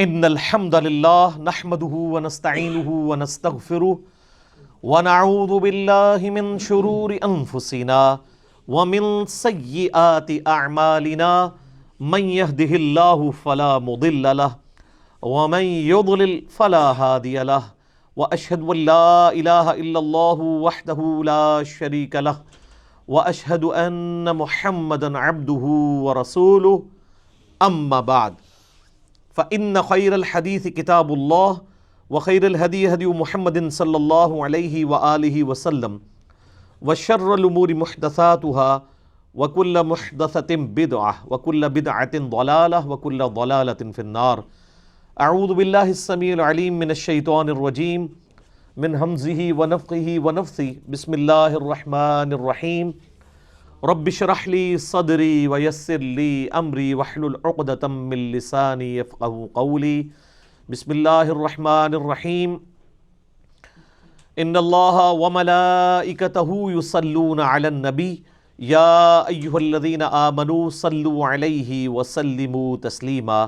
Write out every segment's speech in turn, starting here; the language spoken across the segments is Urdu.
ان الحمد للہ نحمده ونستعینه ونستغفره ونعوذ باللہ من شرور انفسنا ومن سیئات اعمالنا من يهده اللہ فلا مضل له ومن يضلل فلا هادي له واشهد ان لا الہ الا اللہ وحدہ لا شریک له واشهد ان محمدا عبده ورسوله اما بعد فإن خير الحديث كتاب الله وخير الهدي هدي محمد صلى الله عليه وآله وسلم وشر الأمور محدثاتها وكل محدثة بدعة وكل بدعة ضلالة وكل ضلالة في النار. أعوذ بالله السميع العليم من الشيطان الرجيم من همزه ونفخه ونفثه. بسم الله الرحمن الرحيم. رب اشرح لي صدري ويسر لي امري واحلل عقدة من لساني يفقهوا قولي. بسم الله الرحمن الرحيم. ان الله وملائكته يصلون على النبي يا ايها الذين امنوا صلوا عليه وسلموا تسليما.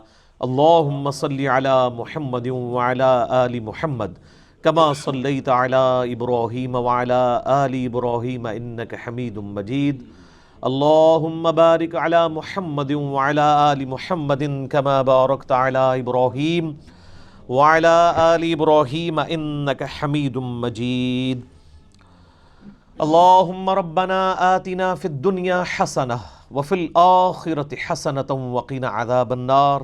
اللهم صل على محمد وعلى آل محمد كما صليت على ابراهيم وعلى آل ابراهيم انك حميد مجيد. اللهم بارك على محمد وعلى آل محمد كما باركت على إبراهيم وعلى آل إبراهيم إنك حميد مجيد. اللهم ربنا آتنا في الدنيا حسنة وفي الآخرة حسنة وقنا عذاب النار.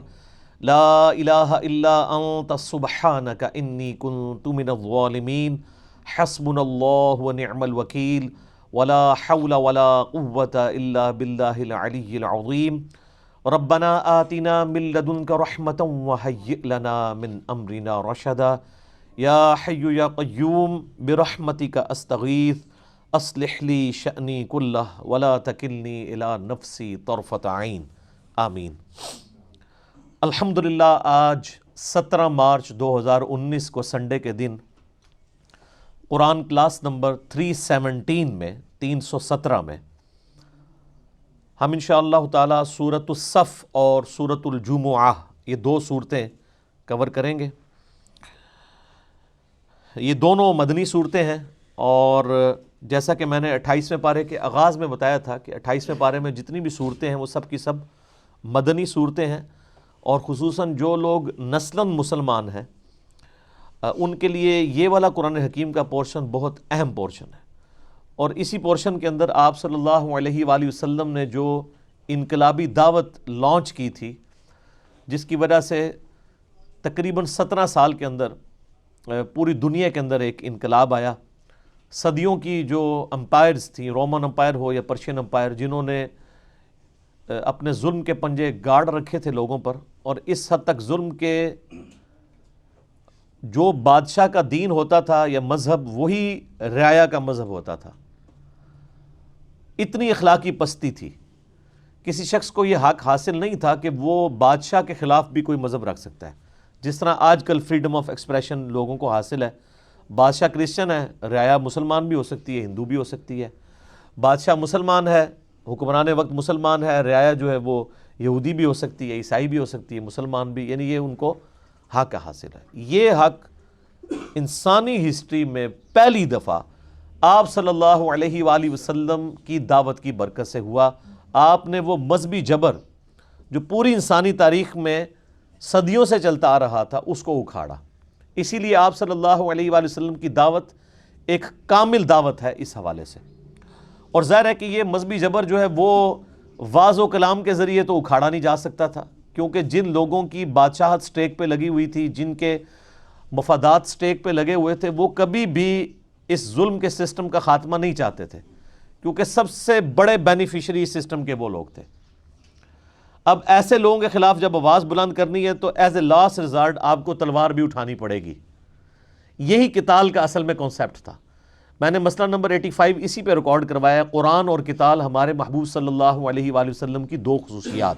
لا إله إلا أنت سبحانك إني كنت من الظالمين. حسبنا الله ونعم الوكيل ولا حول ولا قوة إلا بالله العلي العظيم. ربنا آتنا من لدنك رحمة وهيئ لنا من أمرنا رشدا. يا حي يا قيوم برحمتك أستغيث أصلح لي شأني كله ولا تكلني إلى نفسي طرفة عين. آمین. الحمدللہ آج 17 مارچ 2019 کو سنڈے کے دن قرآن کلاس نمبر 317 میں 317 میں ہم انشاءاللہ تعالی سورۃ الصف اور سورۃ الجمعہ یہ دو صورتیں کور کریں گے. یہ دونوں مدنی صورتیں ہیں اور جیسا کہ میں نے 28ویں پارے کے آغاز میں بتایا تھا کہ 28ویں پارے میں جتنی بھی صورتیں ہیں وہ سب کی سب مدنی صورتیں ہیں اور خصوصاً جو لوگ نسلاً مسلمان ہیں ان کے لیے یہ والا قرآن حکیم کا پورشن بہت اہم پورشن ہے. اور اسی پورشن کے اندر آپ صلی اللہ علیہ وآلہ وسلم نے جو انقلابی دعوت لانچ کی تھی جس کی وجہ سے تقریباً 17 سال کے اندر پوری دنیا کے اندر ایک انقلاب آیا. صدیوں کی جو امپائرز تھیں، رومن امپائر ہو یا پرشین امپائر، جنہوں نے اپنے ظلم کے پنجے گاڑ رکھے تھے لوگوں پر، اور اس حد تک ظلم کے جو بادشاہ کا دین ہوتا تھا یا مذہب وہی رعایا کا مذہب ہوتا تھا. اتنی اخلاقی پستی تھی، کسی شخص کو یہ حق حاصل نہیں تھا کہ وہ بادشاہ کے خلاف بھی کوئی مذہب رکھ سکتا ہے. جس طرح آج کل فریڈم آف ایکسپریشن لوگوں کو حاصل ہے. بادشاہ کرسچن ہے، رعایا مسلمان بھی ہو سکتی ہے، ہندو بھی ہو سکتی ہے. بادشاہ مسلمان ہے، حکمران وقت مسلمان ہے، رعایا جو ہے وہ یہودی بھی ہو سکتی ہے، عیسائی بھی ہو سکتی ہے، مسلمان بھی، یعنی یہ ان کو حق حاصل ہے. یہ حق انسانی ہسٹری میں پہلی دفعہ آپ صلی اللہ علیہ وآلہ وسلم کی دعوت کی برکت سے ہوا. آپ نے وہ مذہبی جبر جو پوری انسانی تاریخ میں صدیوں سے چلتا آ رہا تھا اس کو اکھاڑا. اسی لیے آپ صلی اللہ علیہ وآلہ وسلم کی دعوت ایک کامل دعوت ہے اس حوالے سے. اور ظاہر ہے کہ یہ مذہبی جبر جو ہے وہ واز و کلام کے ذریعے تو اکھاڑا نہیں جا سکتا تھا، کیونکہ جن لوگوں کی بادشاہت سٹیک پہ لگی ہوئی تھی، جن کے مفادات سٹیک پہ لگے ہوئے تھے، وہ کبھی بھی اس ظلم کے سسٹم کا خاتمہ نہیں چاہتے تھے، کیونکہ سب سے بڑے بینیفیشری اس سسٹم کے وہ لوگ تھے. اب ایسے لوگوں کے خلاف جب آواز بلند کرنی ہے تو ایز اے لاسٹ ریزارٹ آپ کو تلوار بھی اٹھانی پڑے گی. یہی قتال کا اصل میں کانسیپٹ تھا. میں نے مسئلہ نمبر 85 اسی پہ ریکارڈ کروایا. قرآن اور قتال ہمارے محبوب صلی اللہ علیہ وآلہ وسلم کی دو خصوصیات.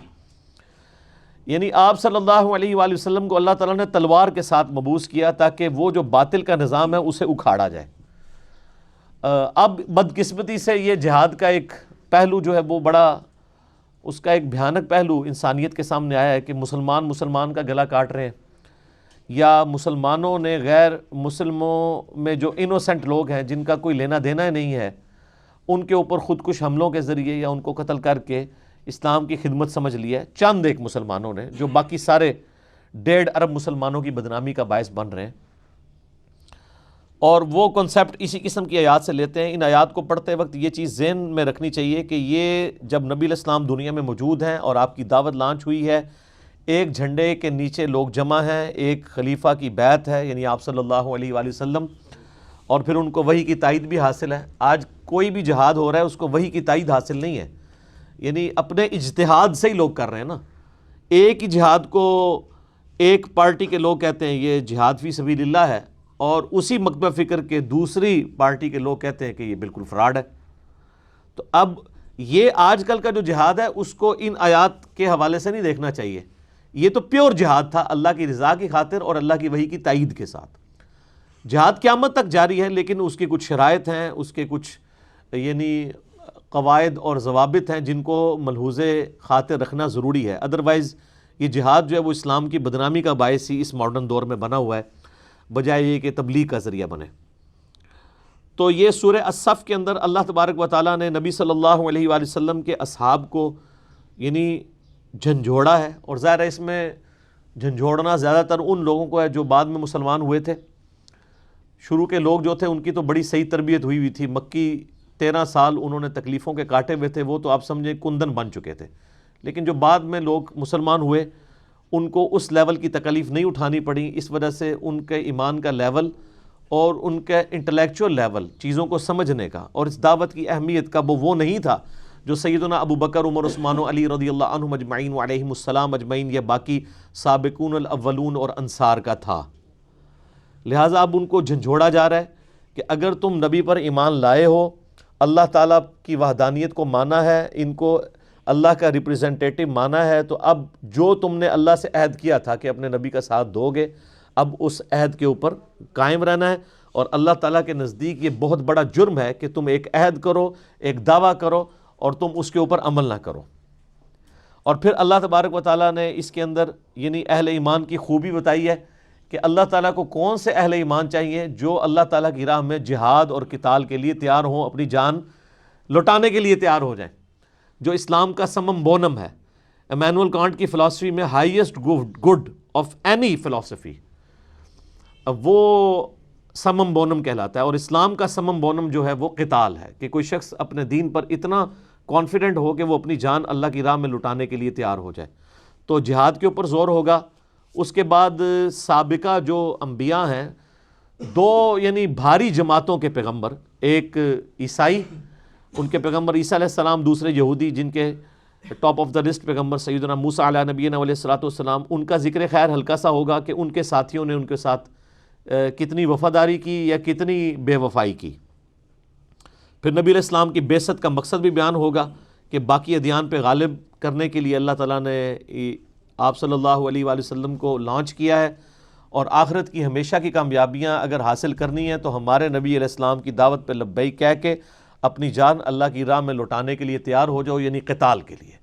یعنی آپ صلی اللہ علیہ وآلہ وسلم کو اللہ تعالیٰ نے تلوار کے ساتھ مبعوث کیا تاکہ وہ جو باطل کا نظام ہے اسے اکھاڑا جائے. اب بدقسمتی سے یہ جہاد کا ایک پہلو جو ہے وہ بڑا اس کا ایک بھیانک پہلو انسانیت کے سامنے آیا ہے کہ مسلمان کا گلا کاٹ رہے ہیں یا مسلمانوں نے غیر مسلموں میں جو انوسنٹ لوگ ہیں جن کا کوئی لینا دینا نہیں ہے ان کے اوپر خودکش حملوں کے ذریعے یا ان کو قتل کر کے اسلام کی خدمت سمجھ لیا ہے چند ایک مسلمانوں نے، جو باقی سارے 1.5 ارب مسلمانوں کی بدنامی کا باعث بن رہے ہیں۔ اور وہ کنسیپٹ اسی قسم کی آیات سے لیتے ہیں۔ ان آیات کو پڑھتے وقت یہ چیز ذہن میں رکھنی چاہیے کہ یہ جب نبی علیہ السلام دنیا میں موجود ہیں اور آپ کی دعوت لانچ ہوئی ہے، ایک جھنڈے کے نیچے لوگ جمع ہیں، ایک خلیفہ کی بیعت ہے یعنی آپ صلی اللہ علیہ وآلہ وسلم، اور پھر ان کو وحی کی تائید بھی حاصل ہے۔ آج کوئی بھی جہاد ہو رہا ہے اس کو وحی کی تائید حاصل نہیں ہے، یعنی اپنے اجتہاد سے ہی لوگ کر رہے ہیں نا۔ ایک ہی جہاد کو ایک پارٹی کے لوگ کہتے ہیں یہ جہاد فی سبیل اللہ ہے، اور اسی مکتبہ فکر کے دوسری پارٹی کے لوگ کہتے ہیں کہ یہ بالکل فراڈ ہے۔ تو اب یہ آج کل کا جو جہاد ہے اس کو ان آیات کے حوالے سے نہیں دیکھنا چاہیے۔ یہ تو پیور جہاد تھا اللہ کی رضا کی خاطر اور اللہ کی وحی کی تائید کے ساتھ۔ جہاد قیامت تک جاری ہے، لیکن اس کی کچھ شرائط ہیں، اس کے کچھ یعنی قواعد اور ضوابط ہیں جن کو ملحوظ خاطر رکھنا ضروری ہے۔ ادروائز یہ جہاد جو ہے وہ اسلام کی بدنامی کا باعث ہی اس ماڈرن دور میں بنا ہوا ہے، بجائے یہ کہ تبلیغ کا ذریعہ بنے۔ تو یہ سورہ الصف کے اندر اللہ تبارک و تعالیٰ نے نبی صلی اللہ علیہ وآلہ وسلم کے اصحاب کو یعنی جھنجھوڑا ہے، اور ظاہر ہے اس میں جھنجھوڑنا زیادہ تر ان لوگوں کو ہے جو بعد میں مسلمان ہوئے تھے۔ شروع کے لوگ جو تھے ان کی تو بڑی صحیح تربیت ہوئی تھی، مکی 13 سال انہوں نے تکلیفوں کے کاٹے ہوئے تھے، وہ تو آپ سمجھیں کندن بن چکے تھے۔ لیکن جو بعد میں لوگ مسلمان ہوئے ان کو اس لیول کی تکلیف نہیں اٹھانی پڑی، اس وجہ سے ان کے ایمان کا لیول اور ان کے انٹلیکچول لیول چیزوں کو سمجھنے کا اور اس دعوت کی اہمیت کا وہ نہیں تھا جو سیدنا ابو بکر، عمر، عثمان و علی رضی اللہ عنہم اجمعین وعلیہم السلام اجمعین یا باقی سابقون الاولون اور انصار کا تھا۔ لہٰذا اب ان کو جھنجھوڑا جا رہا ہے کہ اگر تم نبی پر ایمان لائے ہو، اللہ تعالیٰ کی وحدانیت کو مانا ہے، ان کو اللہ کا ریپریزنٹیٹو مانا ہے، تو اب جو تم نے اللہ سے عہد کیا تھا کہ اپنے نبی کا ساتھ دو گے، اب اس عہد کے اوپر قائم رہنا ہے۔ اور اللہ تعالیٰ کے نزدیک یہ بہت بڑا جرم ہے کہ تم ایک عہد کرو، ایک دعویٰ کرو اور تم اس کے اوپر عمل نہ کرو۔ اور پھر اللہ تبارک و تعالیٰ نے اس کے اندر یعنی اہل ایمان کی خوبی بتائی ہے کہ اللہ تعالیٰ کو کون سے اہل ایمان چاہیے جو اللہ تعالیٰ کی راہ میں جہاد اور قتال کے لیے تیار ہوں، اپنی جان لٹانے کے لیے تیار ہو جائیں، جو اسلام کا سمم بونم ہے۔ ایمینول کانٹ کی فلسفی میں ہائیسٹ گڈ آف اینی فلسفی، وہ سمم بونم کہلاتا ہے، اور اسلام کا سمم بونم جو ہے وہ قتال ہے، کہ کوئی شخص اپنے دین پر اتنا کانفیڈنٹ ہو کہ وہ اپنی جان اللہ کی راہ میں لٹانے کے لیے تیار ہو جائے۔ تو جہاد کے اوپر زور ہوگا۔ اس کے بعد سابقہ جو انبیاء ہیں، دو یعنی بھاری جماعتوں کے پیغمبر، ایک عیسائی، ان کے پیغمبر عیسیٰ علیہ السلام، دوسرے یہودی جن کے ٹاپ آف دا لسٹ پیغمبر سیدنا موسیٰ علیہ نبینا علیہ الصلوۃ والسلام، ان کا ذکر خیر ہلکا سا ہوگا کہ ان کے ساتھیوں نے ان کے ساتھ کتنی وفاداری کی یا کتنی بے وفائی کی۔ پھر نبی علیہ السلام کی بعثت کا مقصد بھی بیان ہوگا کہ باقی ادیان پہ غالب کرنے کے لیے اللہ تعالیٰ نے آپ صلی اللہ علیہ وآلہ وسلم کو لانچ کیا ہے، اور آخرت کی ہمیشہ کی کامیابیاں اگر حاصل کرنی ہیں تو ہمارے نبی علیہ السلام کی دعوت پہ لبیک کہہ کے اپنی جان اللہ کی راہ میں لوٹانے کے لیے تیار ہو جاؤ، یعنی قتال کے لیے۔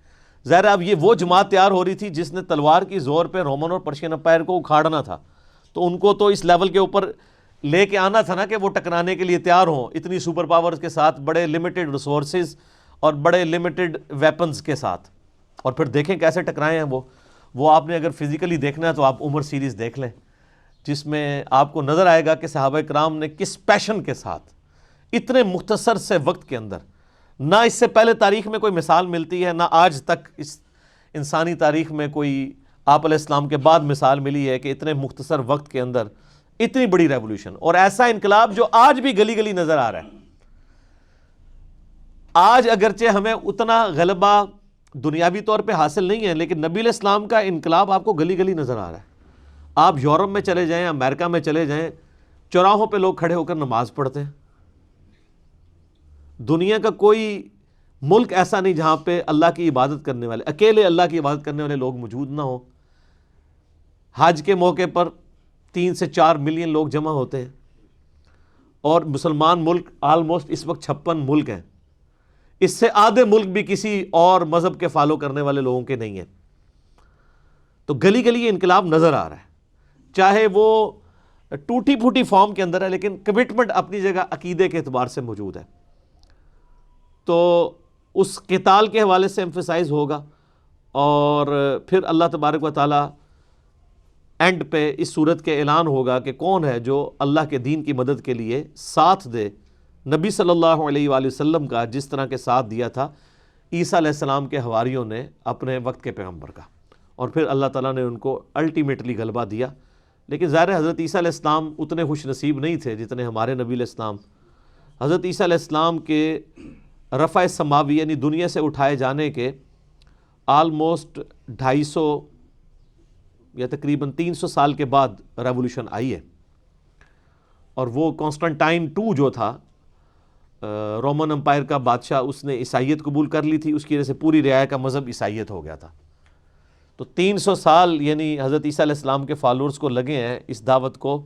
ظاہر اب یہ وہ جماعت تیار ہو رہی تھی جس نے تلوار کی زور پہ رومن اور پرشین امپائر کو اکھاڑنا تھا، تو ان کو تو اس لیول کے اوپر لے کے آنا تھا نا کہ وہ ٹکرانے کے لیے تیار ہوں، اتنی سپر پاورز کے ساتھ، بڑے لمیٹڈ ریسورسز اور بڑے لمیٹڈ ویپنز کے ساتھ۔ اور پھر دیکھیں کیسے ٹکرائے ہیں وہ آپ نے اگر فزیکلی دیکھنا ہے تو آپ عمر سیریز دیکھ لیں، جس میں آپ کو نظر آئے گا کہ صحابہ کرام نے کس پیشن کے ساتھ اتنے مختصر سے وقت کے اندر، نہ اس سے پہلے تاریخ میں کوئی مثال ملتی ہے، نہ آج تک اس انسانی تاریخ میں کوئی آپ علیہ السلام کے بعد مثال ملی ہے کہ اتنے مختصر وقت کے اندر اتنی بڑی ریولوشن اور ایسا انقلاب جو آج بھی گلی گلی نظر آ رہا ہے۔ آج اگرچہ ہمیں اتنا غلبہ دنیاوی طور پہ حاصل نہیں ہے، لیکن نبی علیہ السلام کا انقلاب آپ کو گلی گلی نظر آ رہا ہے۔ آپ یورپ میں چلے جائیں، امریکہ میں چلے جائیں، چوراہوں پہ لوگ کھڑے ہو کر نماز پڑھتے ہیں۔ دنیا کا کوئی ملک ایسا نہیں جہاں پہ اللہ کی عبادت کرنے والے، اکیلے اللہ کی عبادت کرنے والے لوگ موجود نہ ہوں۔ حج کے موقع پر 3 سے 4 ملین لوگ جمع ہوتے ہیں، اور مسلمان ملک آلموسٹ اس وقت 56 ملک ہیں، اس سے آدھے ملک بھی کسی اور مذہب کے فالو کرنے والے لوگوں کے نہیں ہیں۔ تو گلی گلی یہ انقلاب نظر آ رہا ہے۔ چاہے وہ ٹوٹی پھوٹی فارم کے اندر ہے لیکن کمٹمنٹ اپنی جگہ عقیدے کے اعتبار سے موجود ہے. تو اس قتال کے حوالے سے ایمفیسائز ہوگا, اور پھر اللہ تبارک و تعالی اینڈ پہ اس صورت کے اعلان ہوگا کہ کون ہے جو اللہ کے دین کی مدد کے لیے ساتھ دے نبی صلی اللہ علیہ وآلہ وسلم کا, جس طرح کے ساتھ دیا تھا عیسیٰ علیہ السلام کے حواریوں نے اپنے وقت کے پیغمبر کا. اور پھر اللہ تعالیٰ نے ان کو الٹیمیٹلی غلبہ دیا. لیکن ظاہر حضرت عیسیٰ علیہ السلام اتنے خوش نصیب نہیں تھے جتنے ہمارے نبی علیہ السلام. حضرت عیسیٰ علیہ السلام کے رفع سماوی یعنی دنیا سے اٹھائے جانے کے آلموسٹ 250 یا تقریباً 300 سال کے بعد ریولوشن آئی ہے. اور وہ کانسٹنٹائن II جو تھا رومن امپائر کا بادشاہ, اس نے عیسائیت قبول کر لی تھی, اس کی وجہ سے پوری رعایا کا مذہب عیسائیت ہو گیا تھا. تو 300 سال یعنی حضرت عیسیٰ علیہ السلام کے فالورز کو لگے ہیں اس دعوت کو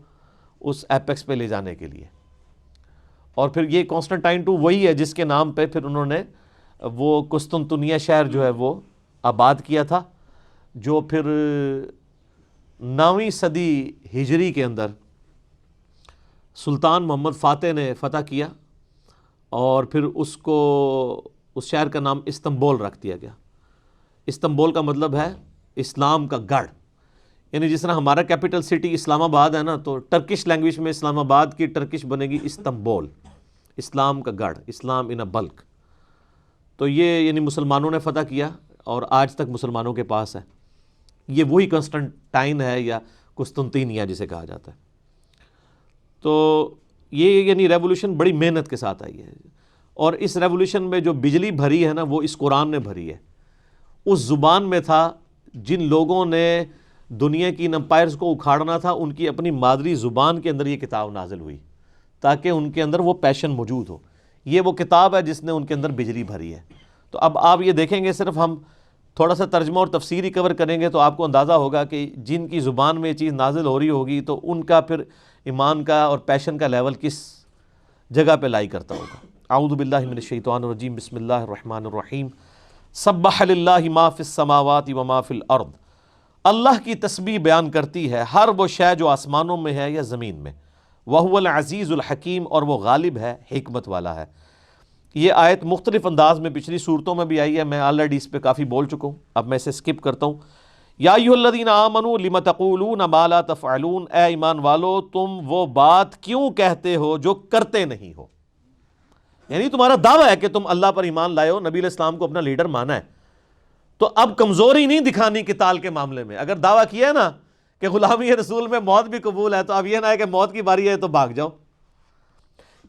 اس ایپیکس پہ لے جانے کے لیے. اور پھر یہ کانسٹنٹائن II وہی ہے جس کے نام پہ پھر انہوں نے وہ قسطنطنیہ شہر جو ہے وہ آباد کیا تھا, جو پھر 9ویں صدی ہجری کے اندر سلطان محمد فاتح نے فتح کیا, اور پھر اس کو اس شہر کا نام استنبول رکھ دیا گیا. استنبول کا مطلب ہے اسلام کا گڑھ, یعنی جس طرح ہمارا کیپٹل سٹی اسلام آباد ہے نا, تو ٹرکش لینگویج میں اسلام آباد کی ٹرکش بنے گی استنبول, اسلام کا گڑھ, اسلام ان اے بلک. تو یہ یعنی مسلمانوں نے فتح کیا اور آج تک مسلمانوں کے پاس ہے. یہ وہی کنسٹنٹائن ہے یا قسطنطینیہ جسے کہا جاتا ہے. تو یہ یعنی ریولوشن بڑی محنت کے ساتھ آئی ہے, اور اس ریولوشن میں جو بجلی بھری ہے نا وہ اس قرآن نے بھری ہے. اس زبان میں تھا جن لوگوں نے دنیا کی امپائرز کو اکھاڑنا تھا, ان کی اپنی مادری زبان کے اندر یہ کتاب نازل ہوئی تاکہ ان کے اندر وہ پیشن موجود ہو. یہ وہ کتاب ہے جس نے ان کے اندر بجلی بھری ہے. تو اب آپ یہ دیکھیں گے, صرف ہم تھوڑا سا ترجمہ اور تفسیری کور کریں گے تو آپ کو اندازہ ہوگا کہ جن کی زبان میں یہ چیز نازل ہو رہی ہوگی تو ان کا پھر ایمان کا اور پیشن کا لیول کس جگہ پہ لائی کرتا ہوگا. اعوذ باللہ من الشیطان الرجیم, بسم اللہ الرحمن الرحیم. سبح للہ ما فی السماوات و ما فی الارض. اللہ کی تسبیح بیان کرتی ہے ہر وہ شے جو آسمانوں میں ہے یا زمین میں. وہو العزیز الحکیم, اور وہ غالب ہے, حکمت والا ہے. یہ آیت مختلف انداز میں پچھلی صورتوں میں بھی آئی ہے, میں آلریڈی اس پہ کافی بول چکا ہوں, اب میں اسے سکپ کرتا ہوں. یا ایھا الذین آمنوا لم تقولون ما لا تفعلون. اے ایمان والو تم وہ بات کیوں کہتے ہو جو کرتے نہیں ہو. یعنی تمہارا دعویٰ ہے کہ تم اللہ پر ایمان لائے ہو, نبی علیہ السلام کو اپنا لیڈر مانا ہے, تو اب کمزوری نہیں دکھانی قتال کے معاملے میں. اگر دعویٰ کیا ہے نا کہ غلامی رسول میں موت بھی قبول ہے, تو اب یہ نہ ہے کہ موت کی باری ہے تو بھاگ جاؤ.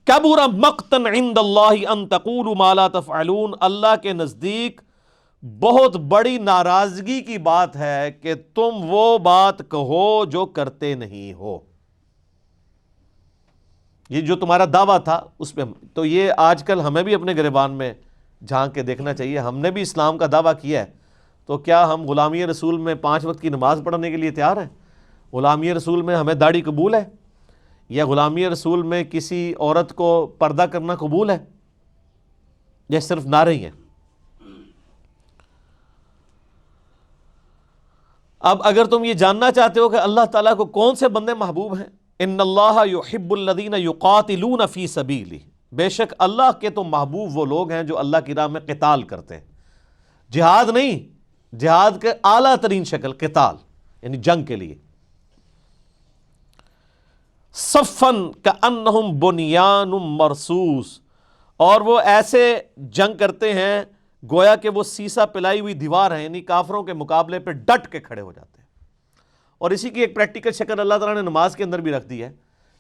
کبر مقتا عند اللہ ان تقولوا ما لا تفعلون. اللہ کے نزدیک بہت بڑی ناراضگی کی بات ہے کہ تم وہ بات کہو جو کرتے نہیں ہو. یہ جو تمہارا دعویٰ تھا اس پہ, تو یہ آج کل ہمیں بھی اپنے گریبان میں جھانک کے دیکھنا چاہیے. ہم نے بھی اسلام کا دعویٰ کیا ہے, تو کیا ہم غلامی رسول میں 5 وقت کی نماز پڑھنے کے لیے تیار ہیں؟ غلامی رسول میں ہمیں داڑھی قبول ہے؟ یا غلامی رسول میں کسی عورت کو پردہ کرنا قبول ہے؟ یہ صرف نعرے ہی ہیں. اب اگر تم یہ جاننا چاہتے ہو کہ اللہ تعالیٰ کو کون سے بندے محبوب ہیں, ان اللہ یحب الذین یقاتلون فی سبیلہ, بے شک اللہ کے تو محبوب وہ لوگ ہیں جو اللہ کی راہ میں قتال کرتے ہیں. جہاد نہیں, جہاد کے اعلیٰ ترین شکل قتال یعنی جنگ کے لیے. صفن کأنہم بنیان مرصوص, اور وہ ایسے جنگ کرتے ہیں گویا کہ وہ سیسا پلائی ہوئی دیوار ہے, یعنی کافروں کے مقابلے پہ ڈٹ کے کھڑے ہو جاتے ہیں. اور اسی کی ایک پریکٹیکل شکل اللہ تعالیٰ نے نماز کے اندر بھی رکھ دی ہے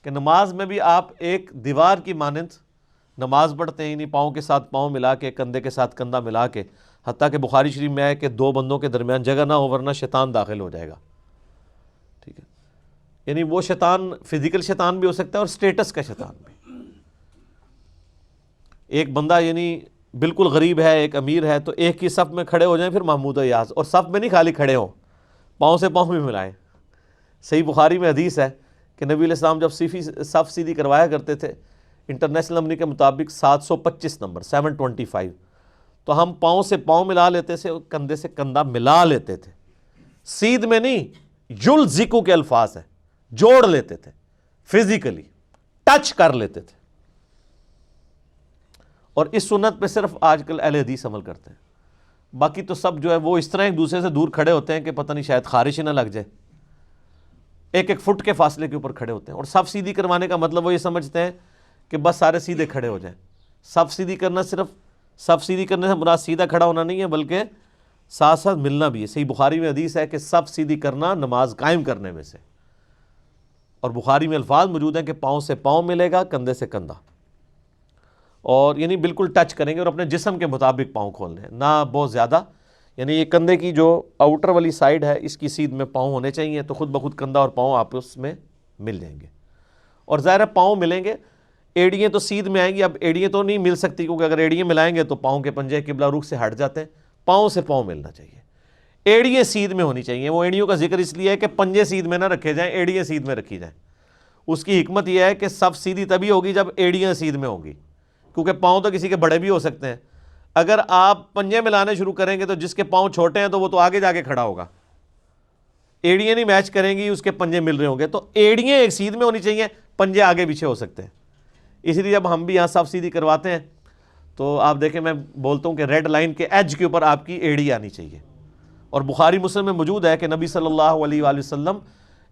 کہ نماز میں بھی آپ ایک دیوار کی مانند نماز پڑھتے ہیں, یعنی پاؤں کے ساتھ پاؤں ملا کے, کندھے کے ساتھ کندھا ملا کے, حتیٰ کہ بخاری شریف میں ہے کہ 2 بندوں کے درمیان جگہ نہ ہو ورنہ شیطان داخل ہو جائے گا. ٹھیک ہے, یعنی وہ شیطان فزیکل شیطان بھی ہو سکتا ہے اور سٹیٹس کا شیطان بھی. ایک بندہ یعنی بالکل غریب ہے, ایک امیر ہے, تو ایک ہی صف میں کھڑے ہو جائیں پھر محمود و یاز, اور صف میں نہیں خالی کھڑے ہوں, پاؤں سے پاؤں بھی ملائیں. صحیح بخاری میں حدیث ہے کہ نبی علیہ السلام جب صف سیدھی کروایا کرتے تھے, انٹرنیشنل نمبر کے مطابق 725 نمبر 725, تو ہم پاؤں سے پاؤں ملا لیتے تھے اور کندھے سے کندھا ملا لیتے تھے. سید میں نہیں, یلزقو کے الفاظ ہے, جوڑ لیتے تھے، فزیکلی ٹچ کر لیتے تھے. اور اس سنت پہ صرف آج کل اہل حدیث عمل کرتے ہیں. باقی تو سب جو ہے وہ اس طرح ایک دوسرے سے دور کھڑے ہوتے ہیں کہ پتہ نہیں شاید خارش نہ لگ جائے، ایک ایک فٹ کے فاصلے کے اوپر کھڑے ہوتے ہیں. اور صف سیدھی کروانے کا مطلب وہ یہ سمجھتے ہیں کہ بس سارے سیدھے کھڑے ہو جائیں. صف سیدھی کرنا صرف صف سیدھی کرنے سے مراد سیدھا کھڑا ہونا نہیں ہے، بلکہ ساتھ ساتھ ملنا بھی ہے. صحیح بخاری میں حدیث ہے کہ صف سیدھی کرنا نماز قائم کرنے میں سے. اور بخاری میں الفاظ موجود ہیں کہ پاؤں سے پاؤں ملے گا، کندھے سے کندھا، اور یعنی بالکل ٹچ کریں گے اور اپنے جسم کے مطابق پاؤں کھولنے ہیں، نہ بہت زیادہ. یعنی یہ کندھے کی جو آؤٹر والی سائڈ ہے اس کی سیدھ میں پاؤں ہونے چاہیے، تو خود بخود کندھا اور پاؤں آپس میں مل جائیں گے. اور ظاہر ہے پاؤں ملیں گے، ایڑیاں تو سیدھ میں آئیں گی. اب ایڑیاں تو نہیں مل سکتی کیونکہ اگر ایڑیاں ملائیں گے تو پاؤں کے پنجے قبلہ رخ سے ہٹ جاتے ہیں. پاؤں سے پاؤں ملنا چاہیے، ایڑیاں سیدھ میں ہونی چاہیے. وہ ایڑیوں کا ذکر اس لیے ہے کہ پنجے سیدھ میں نہ رکھے جائیں، ایڑیاں سیدھ میں رکھی جائیں. اس کی حکمت یہ ہے کہ صف سیدھی تبھی ہوگی جب ایڑیاں سیدھ میں ہوگی، کیونکہ پاؤں تو کسی کے بڑے بھی ہو سکتے ہیں. اگر آپ پنجے ملانے شروع کریں گے تو جس کے پاؤں چھوٹے ہیں تو وہ تو آگے جا کے کھڑا ہوگا. ایڑیاں نہیں میچ کریں گی، اس کے پنجے مل رہے ہوں گے. تو ایڑیاں ایک سیدھ میں ہونی چاہیے، پنجے آگے پیچھے ہو سکتے ہیں. اسی لیے جب ہم بھی یہاں صف سیدھی کرواتے ہیں تو آپ دیکھیں میں بولتا ہوں کہ ریڈ لائن کے ایج کے اوپر آپ کی ایڑی آنی چاہیے. اور بخاری مسلم میں موجود ہے کہ نبی صلی اللہ علیہ وآلہ وسلم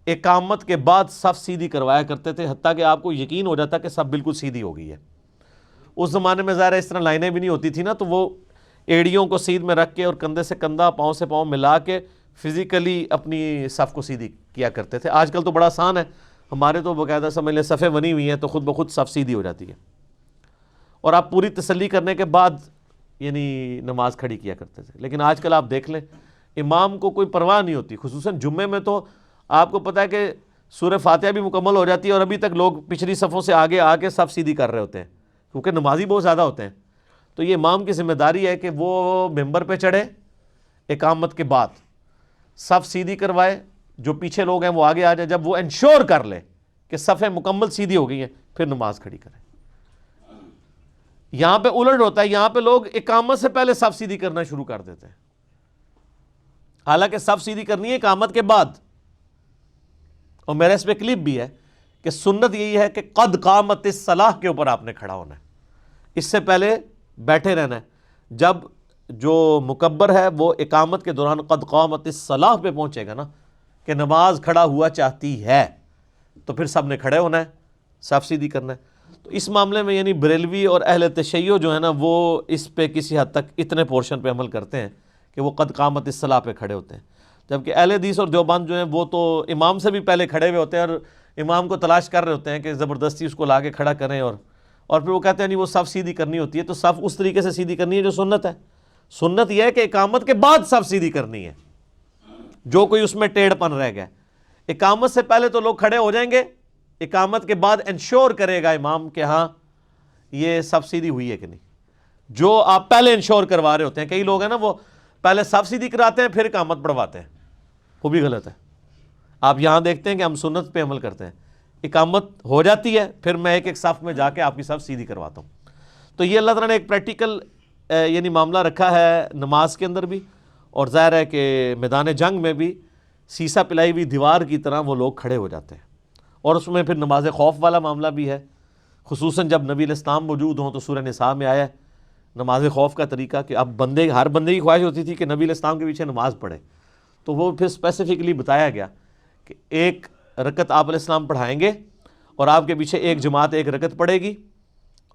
اقامت کے بعد صف سیدھی کروایا کرتے تھے، حتیٰ کہ آپ کو یقین ہو جاتا کہ صف بالکل سیدھی ہو گئی ہے. اس زمانے میں ظاہر اس طرح لائنیں بھی نہیں ہوتی تھی نا، تو وہ ایڑیوں کو سیدھ میں رکھ کے اور کندھے سے کندھا پاؤں سے پاؤں ملا کے فزیکلی اپنی صف کو سیدھی کیا کرتے تھے. آج کل تو بڑا آسان ہے، ہمارے تو باقاعدہ سمجھ لیں صفیں بنی ہوئی ہیں تو خود بخود صف سیدھی ہو جاتی ہے. اور آپ پوری تسلی کرنے کے بعد یعنی نماز کھڑی کیا کرتے تھے. لیکن آج کل آپ دیکھ لیں امام کو کوئی پرواہ نہیں ہوتی، خصوصاً جمعے میں تو آپ کو پتہ ہے کہ سورہ فاتحہ بھی مکمل ہو جاتی ہے اور ابھی تک لوگ پچھلی صفوں سے آگے آ کے صف سیدھی کر رہے ہوتے ہیں کیونکہ نمازی بہت زیادہ ہوتے ہیں. تو یہ امام کی ذمہ داری ہے کہ وہ ممبر پہ چڑھے، اقامت کے بعد صف سیدھی کروائے، جو پیچھے لوگ ہیں وہ آگے آ جائیں. جب وہ انشور کر لے کہ صفیں مکمل سیدھی ہو گئی ہیں پھر نماز کھڑی کریں. یہاں پہ الٹ ہوتا ہے، یہاں پہ لوگ اقامت سے پہلے صف سیدھی کرنا شروع کر دیتے ہیں، حالانکہ صف سیدھی کرنی ہے اقامت کے بعد. اور میرے اس پہ کلپ بھی ہے کہ سنت یہی ہے کہ قد قامت الصلاۃ کے اوپر آپ نے کھڑا ہونا ہے، اس سے پہلے بیٹھے رہنا ہے. جب جو مکبر ہے وہ اقامت کے دوران قد قامت الصلاۃ پہ پہنچے گا نا کہ نماز کھڑا ہوا چاہتی ہے، تو پھر سب نے کھڑے ہونا ہے، صف سیدھی کرنا ہے. تو اس معاملے میں یعنی بریلوی اور اہل تشیع جو ہے نا وہ اس پہ کسی حد تک اتنے پورشن پہ عمل کرتے ہیں کہ وہ قد قامت الصلاۃ پہ کھڑے ہوتے ہیں. جبکہ اہل حدیث اور دیوبند جو ہیں وہ تو امام سے بھی پہلے کھڑے ہوئے ہوتے ہیں اور امام کو تلاش کر رہے ہوتے ہیں کہ زبردستی اس کو لا کے کھڑا کریں، اور پھر وہ کہتے ہیں نہیں وہ صف سیدھی کرنی ہوتی ہے. تو صف اس طریقے سے سیدھی کرنی ہے جو سنت ہے. سنت یہ ہے کہ اقامت کے بعد صف سیدھی کرنی ہے، جو کوئی اس میں ٹیڑھ پن رہ گیا. اقامت سے پہلے تو لوگ کھڑے ہو جائیں گے، اقامت کے بعد انشور کرے گا امام کہ ہاں یہ صف سیدھی ہوئی ہے کہ نہیں، جو آپ پہلے انشور کروا رہے ہوتے ہیں. کئی لوگ ہیں نا وہ پہلے صف سیدھی کراتے ہیں پھر اقامت پڑھواتے ہیں، وہ بھی غلط ہے. آپ یہاں دیکھتے ہیں کہ ہم سنت پہ عمل کرتے ہیں، اقامت ہو جاتی ہے پھر میں ایک ایک صف میں جا کے آپ کی صف سیدھی کرواتا ہوں. تو یہ اللہ تعالیٰ نے ایک پریکٹیکل یعنی معاملہ رکھا ہے نماز کے اندر بھی، اور ظاہر ہے کہ میدان جنگ میں بھی سیسا پلائی ہوئی دیوار کی طرح وہ لوگ کھڑے ہو جاتے ہیں. اور اس میں پھر نماز خوف والا معاملہ بھی ہے، خصوصاً جب نبی علیہ السلام موجود ہوں. تو سورہ نساء میں آیا ہے نماز خوف کا طریقہ کہ اب ہر بندے کی خواہش ہوتی تھی کہ نبی علیہ السلام کے پیچھے نماز پڑھے. تو وہ پھر اسپیسیفکلی بتایا گیا کہ ایک رکعت آپ علیہ السلام پڑھائیں گے اور آپ کے پیچھے ایک جماعت ایک رکعت پڑھے گی،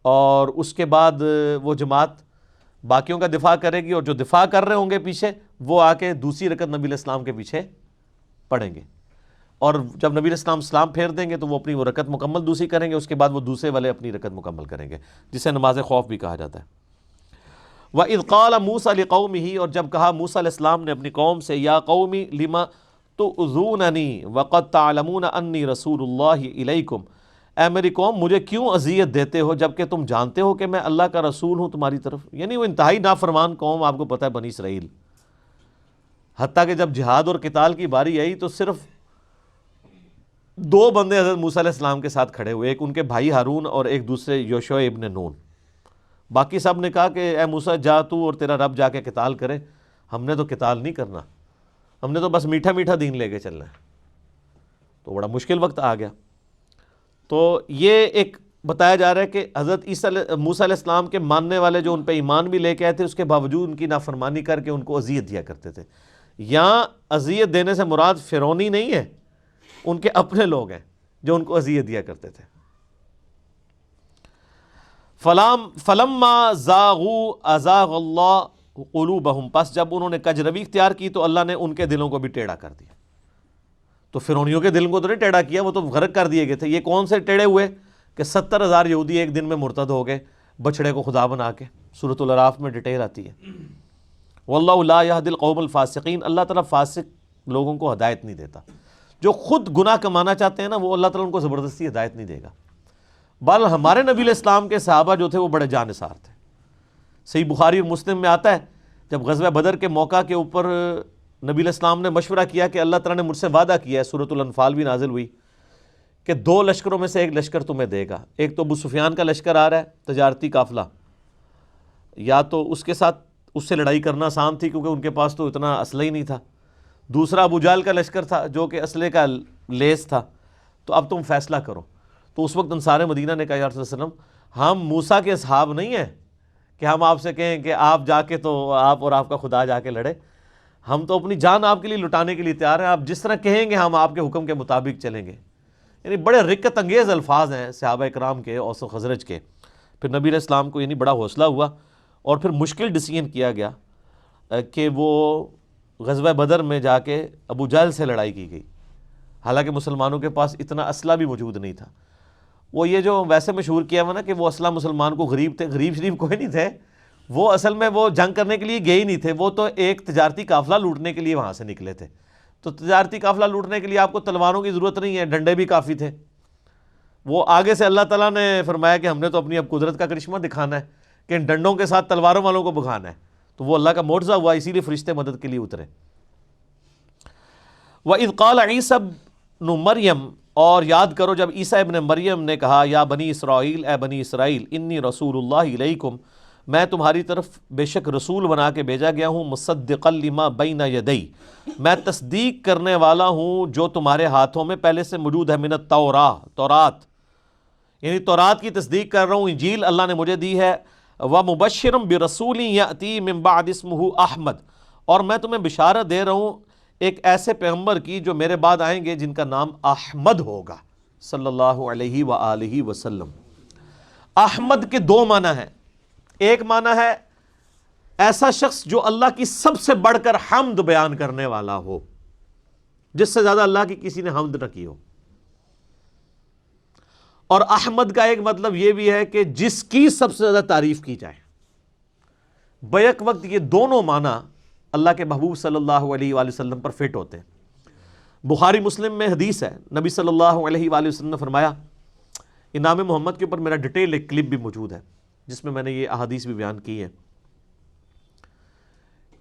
اور اس کے بعد وہ جماعت باقیوں کا دفاع کرے گی، اور جو دفاع کر رہے ہوں گے پیچھے وہ آ کے دوسری رکعت نبی علیہ السلام کے پیچھے پڑھیں گے. اور جب نبی علیہ السلام سلام پھیر دیں گے تو وہ اپنی وہ رکعت مکمل دوسری کریں گے، اس کے بعد وہ دوسرے والے اپنی رکعت مکمل کریں گے، جسے نماز خوف بھی کہا جاتا ہے. وَإِذْ قَالَ مُوسَىٰ لِقَوْمِهِ، اور جب کہا موسیٰ علیہ السلام نے اپنی قوم سے، یا قومی لِمَ تُؤْذُونَنِي وَقَدْ تَعْلَمُونَ أَنِّي رَسُولُ اللَّهِ إِلَيْكُمْ، اے میری قوم مجھے کیوں اذیت دیتے ہو جبکہ تم جانتے ہو کہ میں اللہ کا رسول ہوں تمہاری طرف. یعنی وہ انتہائی نافرمان قوم، آپ کو پتہ ہے بنی اسرائیل. حتیٰ کہ جب جہاد اور قتال کی باری آئی تو صرف 2 بندے حضرت موسیٰ علیہ السلام کے ساتھ کھڑے ہوئے، ایک ان کے بھائی ہارون اور ایک دوسرے یوشع ابن نون. باقی سب نے کہا کہ اے موسیٰ جا تو اور تیرا رب جا کے قتال کرے، ہم نے تو قتال نہیں کرنا، ہم نے تو بس میٹھا میٹھا دین لے کے چلنا ہے. تو بڑا مشکل وقت آ گیا. تو یہ ایک بتایا جا رہا ہے کہ حضرت موسیٰ علیہ السلام کے ماننے والے جو ان پہ ایمان بھی لے کے آئے تھے، اس کے باوجود ان کی نافرمانی کر کے ان کو اذیت دیا کرتے تھے. یہاں اذیت دینے سے مراد فرعونی نہیں ہے، ان کے اپنے لوگ ہیں جو ان کو اذیت دیا کرتے تھے. فلما زاغوا ازاغ اللہ قلوبہم، پس جب انہوں نے کج روی اختیار کی تو اللہ نے ان کے دلوں کو بھی ٹیڑھا کر دیا. تو فرعونیوں کے دل کو تو نہیں ٹیڑھا کیا، وہ تو غرق کر دیے گئے تھے. یہ کون سے ٹیڑھے ہوئے کہ 70,000 یہودی ایک دن میں مرتد ہو گئے بچڑے کو خدا بنا کے. سورۃ الاعراف میں ڈیٹیل آتی ہے. واللہ لا یہدی القوم الفاسقین، اللہ تعالیٰ فاسق لوگوں کو ہدایت نہیں دیتا. جو خود گناہ کمانا چاہتے ہیں نا، وہ اللہ تعالیٰ ان کو زبردستی ہدایت نہیں دے گا. بل ہمارے نبی علیہ السلام کے صحابہ جو تھے وہ بڑے جانثار تھے. صحیح بخاری اور مسلم میں آتا ہے جب غزوہ بدر کے موقع کے اوپر نبی علیہ السلام نے مشورہ کیا کہ اللہ تعالیٰ نے مجھ سے وعدہ کیا ہے، سورۃ الانفال بھی نازل ہوئی کہ 2 لشکروں میں سے ایک لشکر تمہیں دے گا. ایک تو ابو سفیان کا لشکر آ رہا ہے، تجارتی قافلہ، یا تو اس کے ساتھ اس سے لڑائی کرنا آسان تھی کیونکہ ان کے پاس تو اتنا اسلحہ ہی نہیں تھا. دوسرا ابو جہل کا لشکر تھا جو کہ اسلحے کا لیس تھا. تو اب تم فیصلہ کرو. تو اس وقت انصار مدینہ نے کہا یا رسول اللہ علیہ وسلم، ہم موسیٰ کے اصحاب نہیں ہیں کہ ہم آپ سے کہیں کہ آپ جا کے تو آپ اور آپ کا خدا جا کے لڑے. ہم تو اپنی جان آپ کے لیے لٹانے کے لیے تیار ہیں، آپ جس طرح کہیں گے ہم آپ کے حکم کے مطابق چلیں گے. یعنی بڑے رقت انگیز الفاظ ہیں صحابہ کرام کے، اوس و خزرج کے. پھر نبی علیہ السلام کو یعنی بڑا حوصلہ ہوا اور پھر مشکل ڈیسیژن کیا گیا کہ وہ غزوہ بدر میں جا کے ابو جہل سے لڑائی کی گئی. حالانکہ مسلمانوں کے پاس اتنا اسلحہ بھی موجود نہیں تھا. وہ یہ جو ویسے مشہور کیا ہوا نا کہ وہ اسلحہ مسلمان کو غریب تھے، غریب شریف کوئی نہیں تھے. وہ اصل میں وہ جنگ کرنے کے لیے گئے ہی نہیں تھے، وہ تو ایک تجارتی قافلہ لوٹنے کے لیے وہاں سے نکلے تھے. تو تجارتی قافلہ لوٹنے کے لیے آپ کو تلواروں کی ضرورت نہیں ہے، ڈنڈے بھی کافی تھے. وہ آگے سے اللہ تعالیٰ نے فرمایا کہ ہم نے تو اپنی اب قدرت کا کرشمہ دکھانا ہے کہ ان ڈنڈوں کے ساتھ تلواروں والوں کو بھگانا ہے. تو وہ اللہ کا معجزہ ہوا، اسی لیے فرشتے مدد کے لیے اترے. وَإِذْ قَالَ عِيسَى ابْنُ مَرْيَمَ، اور یاد کرو جب عیسیٰ ابن مریم نے کہا یا بنی اسرائیل، اے بنی اسرائیل، انی رسول اللہ الیکم، میں تمہاری طرف بے شک رسول بنا کے بھیجا گیا ہوں، مصدقا لما بین یدی، میں تصدیق کرنے والا ہوں جو تمہارے ہاتھوں میں پہلے سے موجود ہے، من التورات، یعنی تورات کی تصدیق کر رہا ہوں. انجیل اللہ نے مجھے دی ہے. ومبشرا برسول یأتی من بعد اسمہ احمد، اور میں تمہیں بشارت دے رہا ہوں ایک ایسے پیغمبر کی جو میرے بعد آئیں گے جن کا نام احمد ہوگا صلی اللہ علیہ وآلہ وسلم. احمد کے 2 معنی ہیں. ایک معنی ہے ایسا شخص جو اللہ کی سب سے بڑھ کر حمد بیان کرنے والا ہو، جس سے زیادہ اللہ کی کسی نے حمد نہ کی ہو. اور احمد کا ایک مطلب یہ بھی ہے کہ جس کی سب سے زیادہ تعریف کی جائے. بیک وقت یہ دونوں معنی اللہ کے محبوب صلی اللہ علیہ وآلہ وسلم پر فٹ ہوتے ہیں. بخاری مسلم میں حدیث ہے، نبی صلی اللہ علیہ وآلہ وسلم نے فرمایا، انعام محمد کے اوپر میرا ڈیٹیل ایک کلپ بھی موجود ہے جس میں میں نے یہ احادیث بھی بیان کی ہیں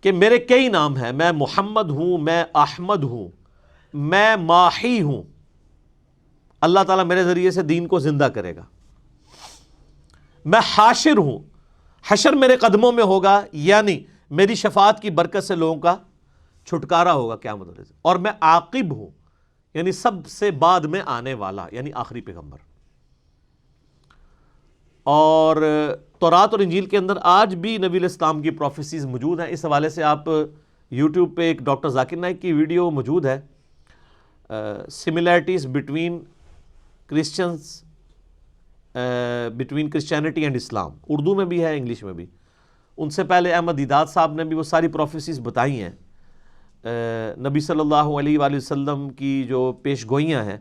کہ میرے کئی نام ہیں، میں محمد ہوں، میں احمد ہوں، میں ماحی ہوں. اللہ تعالیٰ میرے ذریعے سے دین کو زندہ کرے گا. میں حاشر ہوں، حشر میرے قدموں میں ہوگا، یعنی میری شفاعت کی برکت سے لوگوں کا چھٹکارا ہوگا قیامت والے سے. اور میں عاقب ہوں، یعنی سب سے بعد میں آنے والا، یعنی آخری پیغمبر. اور تورات اور انجیل کے اندر آج بھی نبی علیہ السلام کی پروفیسیز موجود ہیں. اس حوالے سے آپ یوٹیوب پہ ایک ڈاکٹر ذاکر نائک کی ویڈیو موجود ہے، سملیرٹیز بٹوین کرسچینٹی اینڈ اسلام، اردو میں بھی ہے، انگلش میں بھی. ان سے پہلے احمد دیداد صاحب نے بھی وہ ساری پروفیسیز بتائی ہیں. نبی صلی اللہ علیہ وآلہ وسلم کی جو پیش گوئیاں ہیں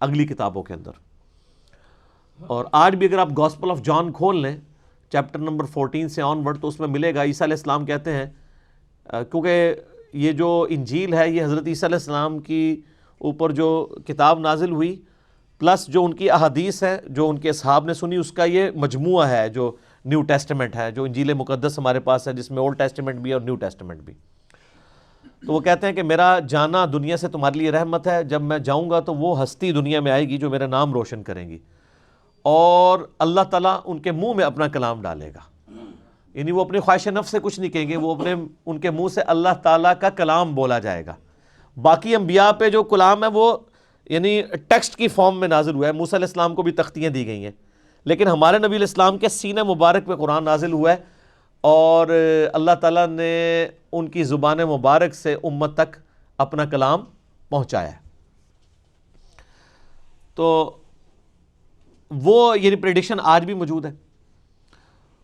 اگلی کتابوں کے اندر. اور آج بھی اگر آپ گاسپل آف جان کھول لیں چیپٹر نمبر 14 سے آن ورڈ تو اس میں ملے گا. عیسیٰ علیہ السلام کہتے ہیں، کیونکہ یہ جو انجیل ہے یہ حضرت عیسیٰ علیہ السلام کی اوپر جو کتاب نازل ہوئی پلس جو ان کی احادیث ہے جو ان کے اصحاب نے سنی، اس کا یہ مجموعہ ہے جو نیو ٹیسٹمنٹ ہے، جو انجیل مقدس ہمارے پاس ہے جس میں اولڈ ٹیسٹمنٹ بھی ہے اور نیو ٹیسٹمنٹ بھی. تو وہ کہتے ہیں کہ میرا جانا دنیا سے تمہارے لیے رحمت ہے، جب میں جاؤں گا تو وہ ہستی دنیا میں آئے گی جو میرا نام روشن کریں گی، اور اللہ تعالیٰ ان کے منہ میں اپنا کلام ڈالے گا. یعنی وہ اپنی خواہش نفس سے کچھ نہیں کہیں گے، وہ ان کے منہ سے اللہ تعالیٰ کا کلام بولا جائے گا. باقی انبیاء پہ جو کلام ہے وہ یعنی ٹیکسٹ کی فارم میں نازل ہوا ہے. موسیٰ علیہ السلام کو بھی تختیاں دی گئی ہیں، لیکن ہمارے نبی علیہ السلام کے سینہ مبارک پہ قرآن نازل ہوا ہے، اور اللہ تعالیٰ نے ان کی زبان مبارک سے امت تک اپنا کلام پہنچایا ہے. تو وہ یعنی پریڈکشن آج بھی موجود ہے.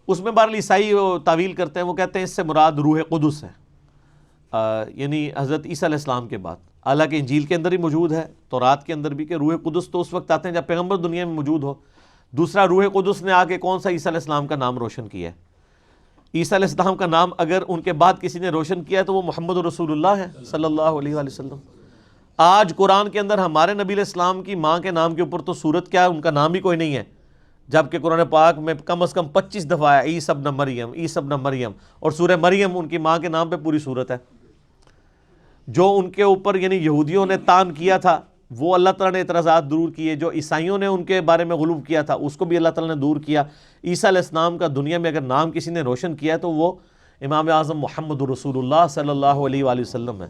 اس میں بہرحال عیسائی تعویل کرتے ہیں، وہ کہتے ہیں اس سے مراد روح قدس ہے، یعنی حضرت عیسیٰ علیہ السلام کے بعد. حالانکہ انجیل کے اندر ہی موجود ہے، تورات کے اندر بھی، کہ روح قدس تو اس وقت آتے ہیں جب پیغمبر دنیا میں موجود ہو. دوسرا، روح قدس نے آ کے کون سا عیسیٰ علیہ السلام کا نام روشن کیا ہے؟ عیسیٰ علیہ السلام کا نام اگر ان کے بعد کسی نے روشن کیا ہے تو وہ محمد رسول اللہ ہے صلی اللہ علیہ وآلہ وسلم. آج قرآن کے اندر ہمارے نبی علیہ السلام کی ماں کے نام کے اوپر تو صورت کیا ہے، ان کا نام ہی کوئی نہیں ہے، جبکہ قرآن پاک میں کم از کم 25 دفعہ آیا عیسیٰ ابن مریم، عیسیٰ ابن مریم، اور سورہ مریم ان کی ماں کے نام پہ پوری صورت ہے. جو ان کے اوپر یعنی یہودیوں نے تان کیا تھا وہ اللہ تعالیٰ نے اعتراضات دور کیے، جو عیسائیوں نے ان کے بارے میں غلو کیا تھا اس کو بھی اللہ تعالیٰ نے دور کیا. عیسیٰ علیہ السلام کا دنیا میں اگر نام کسی نے روشن کیا تو وہ امام اعظم محمد رسول اللہ صلی اللہ علیہ وآلہ وسلم ہے.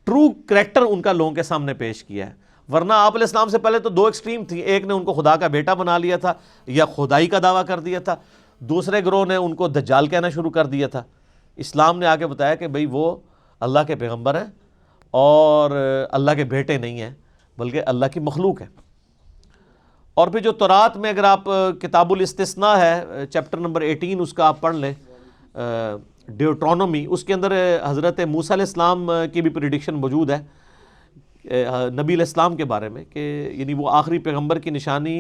ٹرو کریکٹر ان کا لوگوں کے سامنے پیش کیا ہے. ورنہ آپ علیہ السلام سے پہلے تو دو ایکسٹریم تھی، ایک نے ان کو خدا کا بیٹا بنا لیا تھا یا خدائی کا دعویٰ کر دیا تھا، دوسرے گروہ نے ان کو دجال کہنا شروع کر دیا تھا. اسلام نے آ کے بتایا کہ بھئی وہ اللہ کے پیغمبر ہیں اور اللہ کے بیٹے نہیں ہیں بلکہ اللہ کی مخلوق ہے. اور پھر جو تورات میں اگر آپ کتاب الاستثناء ہے چیپٹر نمبر 18 اس کا آپ پڑھ لیں، ڈیوٹرونومی، اس کے اندر حضرت موسیٰ علیہ السلام کی بھی پریڈکشن موجود ہے نبی علیہ السلام کے بارے میں، کہ یعنی وہ آخری پیغمبر کی نشانی،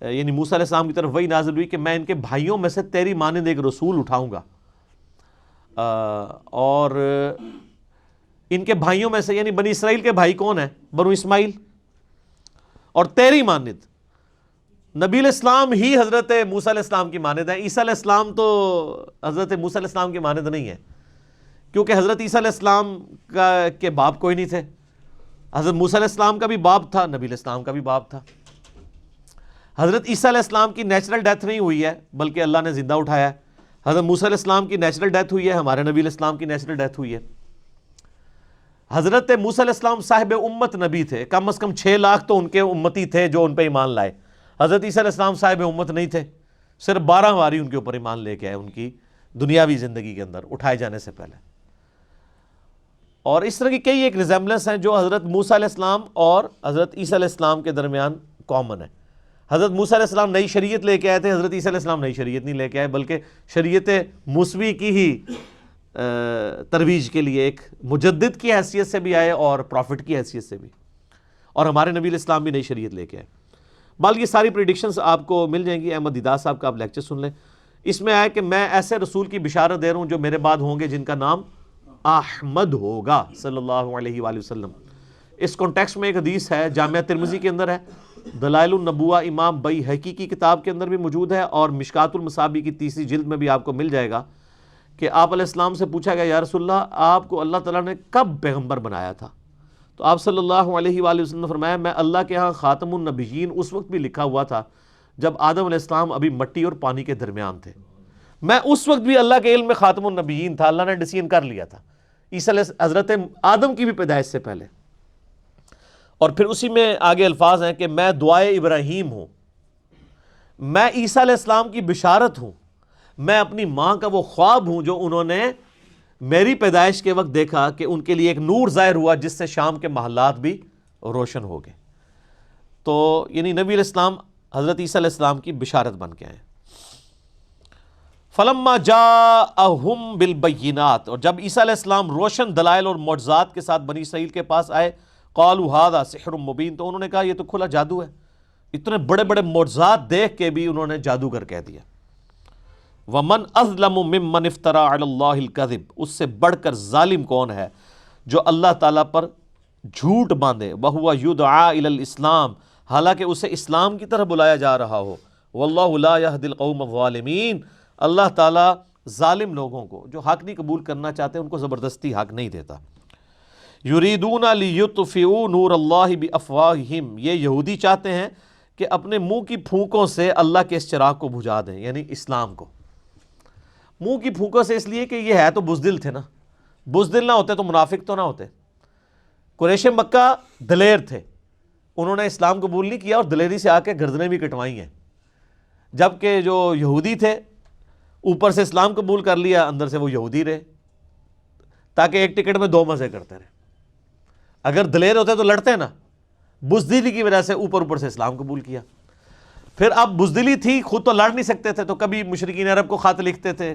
یعنی موسیٰ علیہ السلام کی طرف وہی نازل ہوئی کہ میں ان کے بھائیوں میں سے تیری مانند ایک رسول اٹھاؤں گا، اور ان کے بھائیوں میں سے یعنی بنی اسرائیل کے بھائی کون ہیں؟ بنو اسماعیل، اور تیری مانند نبی علیہ السلام ہی حضرت موسیٰ علیہ السلام کی مانند ہیں. عیسیٰ علیہ السلام تو حضرت موسیٰ علیہ السلام کی مانند نہیں ہے، کیونکہ حضرت عیسیٰ علیہ السلام کے باپ کوئی نہیں تھے. حضرت موسیٰ علیہ السلام کا بھی باپ تھا، نبی علیہ السلام کا بھی باپ تھا. حضرت عیسیٰ علیہ السلام کی نیچرل ڈیتھ نہیں ہوئی ہے بلکہ اللہ نے زندہ اٹھایا ہے. حضرت موسیٰ علیہ السلام کی نیچرل ڈیتھ ہوئی ہے، ہمارے نبی علیہ السلام کی نیچرل ڈیتھ ہوئی ہے. حضرت موسیٰ علیہ السلام صاحب امت نبی تھے، کم از کم 6 لاکھ تو ان کے امتی تھے جو ان پہ ایمان لائے. حضرت عیسیٰ علیہ السلام صاحب امت نہیں تھے، صرف 12 باری ان کے اوپر ایمان لے کے آئے ان کی دنیاوی زندگی کے اندر اٹھائے جانے سے پہلے. اور اس طرح کی کئی ایک ریزیمبلنس ہیں جو حضرت موسیٰ علیہ السلام اور حضرت عیسیٰ علیہ السلام کے درمیان کامن ہے. حضرت موسیٰ علیہ السلام نئی شریعت لے کے آئے تھے، حضرت عیسیٰ علیہ السلام نئی شریعت نہیں لے کے آئے بلکہ شریعت موسوی کی ہی ترویج کے لیے ایک مجدد کی حیثیت سے بھی آئے اور پروفٹ کی حیثیت سے بھی. اور ہمارے نبی علیہ السلام بھی نئی شریعت لے کے آئے. بلکہ یہ ساری پریڈکشنز آپ کو مل جائیں گی. احمد دیدار صاحب کا آپ لیکچر سن لیں، اس میں آیا کہ میں ایسے رسول کی بشارت دے رہا ہوں جو میرے بعد ہوں گے جن کا نام احمد ہوگا صلی اللہ علیہ وآلہ وسلم. اس کانٹیکسٹ میں ایک حدیث ہے، جامعہ ترمذی کے اندر ہے، دلائل النبوہ امام بیہقی کی کتاب کے اندر بھی موجود ہے، اور مشکات المصابیح کی 3ری جلد میں بھی آپ کو مل جائے گا، کہ آپ علیہ السلام سے پوچھا گیا یا رسول اللہ آپ کو اللہ تعالیٰ نے کب پیغمبر بنایا تھا؟ تو آپ صلی اللہ علیہ وآلہ وسلم نے فرمایا میں اللہ کے ہاں خاتم النبیین اس وقت بھی لکھا ہوا تھا جب آدم علیہ السلام ابھی مٹی اور پانی کے درمیان تھے. میں اس وقت بھی اللہ کے علم میں خاتم النبیین تھا، اللہ نے ڈیسیژن کر لیا تھا حضرت آدم کی بھی پیدائش سے پہلے. اور پھر اسی میں آگے الفاظ ہیں کہ میں دعائے ابراہیم ہوں، میں عیسیٰ علیہ السلام کی بشارت ہوں، میں اپنی ماں کا وہ خواب ہوں جو انہوں نے میری پیدائش کے وقت دیکھا کہ ان کے لیے ایک نور ظاہر ہوا جس سے شام کے محلات بھی روشن ہو گئے. تو یعنی نبی علیہ السلام حضرت عیسیٰ علیہ السلام کی بشارت بن کے آئے. فلما جاءہم بالبینات، اور جب عیسیٰ علیہ السلام روشن دلائل اور معجزات کے ساتھ بنی اسرائیل کے پاس آئے، قالوا ھذا سحر مبین، تو انہوں نے کہا یہ تو کھلا جادو ہے. اتنے بڑے بڑے معجزات دیکھ کے بھی انہوں نے جادوگر کہہ دیا. وَمَنْ أَظْلَمُ مِمَّنِ افْتَرَى عَلَى اللَّهِ الْكَذِبَ، اس سے بڑھ کر ظالم کون ہے جو اللہ تعالیٰ پر جھوٹ باندھے. وَهُوَ يُدْعَى إِلَى الْإِسْلَامِ، حالانکہ اسے اسلام کی طرف بلایا جا رہا ہو. وَاللَّهُ لَا يَهْدِي الْقَوْمَ الظَّالِمِينَ، اللہ تعالیٰ ظالم لوگوں کو جو حق نہیں قبول کرنا چاہتے ان کو زبردستی حق نہیں دیتا. يُرِيدُونَ لِيُطْفِئُوا نُورَ اللَّهِ بِأَفْوَاهِهِمْ، یہ یہودی چاہتے ہیں کہ اپنے منہ کی پھونکوں سے اللہ کے اس چراغ کو بجھا دیں، یعنی اسلام کو. منہ کی پھونکوں سے اس لیے کہ یہ ہے تو بزدل تھے نا، بزدل نہ ہوتے تو منافق تو نہ ہوتے. قریش مکہ دلیر تھے، انہوں نے اسلام قبول نہیں کیا اور دلیری سے آ کے گردنیں بھی کٹوائی ہیں، جبکہ جو یہودی تھے اوپر سے اسلام قبول کر لیا، اندر سے وہ یہودی رہے، تاکہ ایک ٹکٹ میں دو مزے کرتے رہے۔ اگر دلیر ہوتے تو لڑتے نا، بزدلی کی وجہ سے اوپر سے اسلام قبول کیا۔ پھر اب بزدلی تھی، خود تو لڑ نہیں سکتے تھے، تو کبھی مشرکین عرب کو خط لکھتے تھے،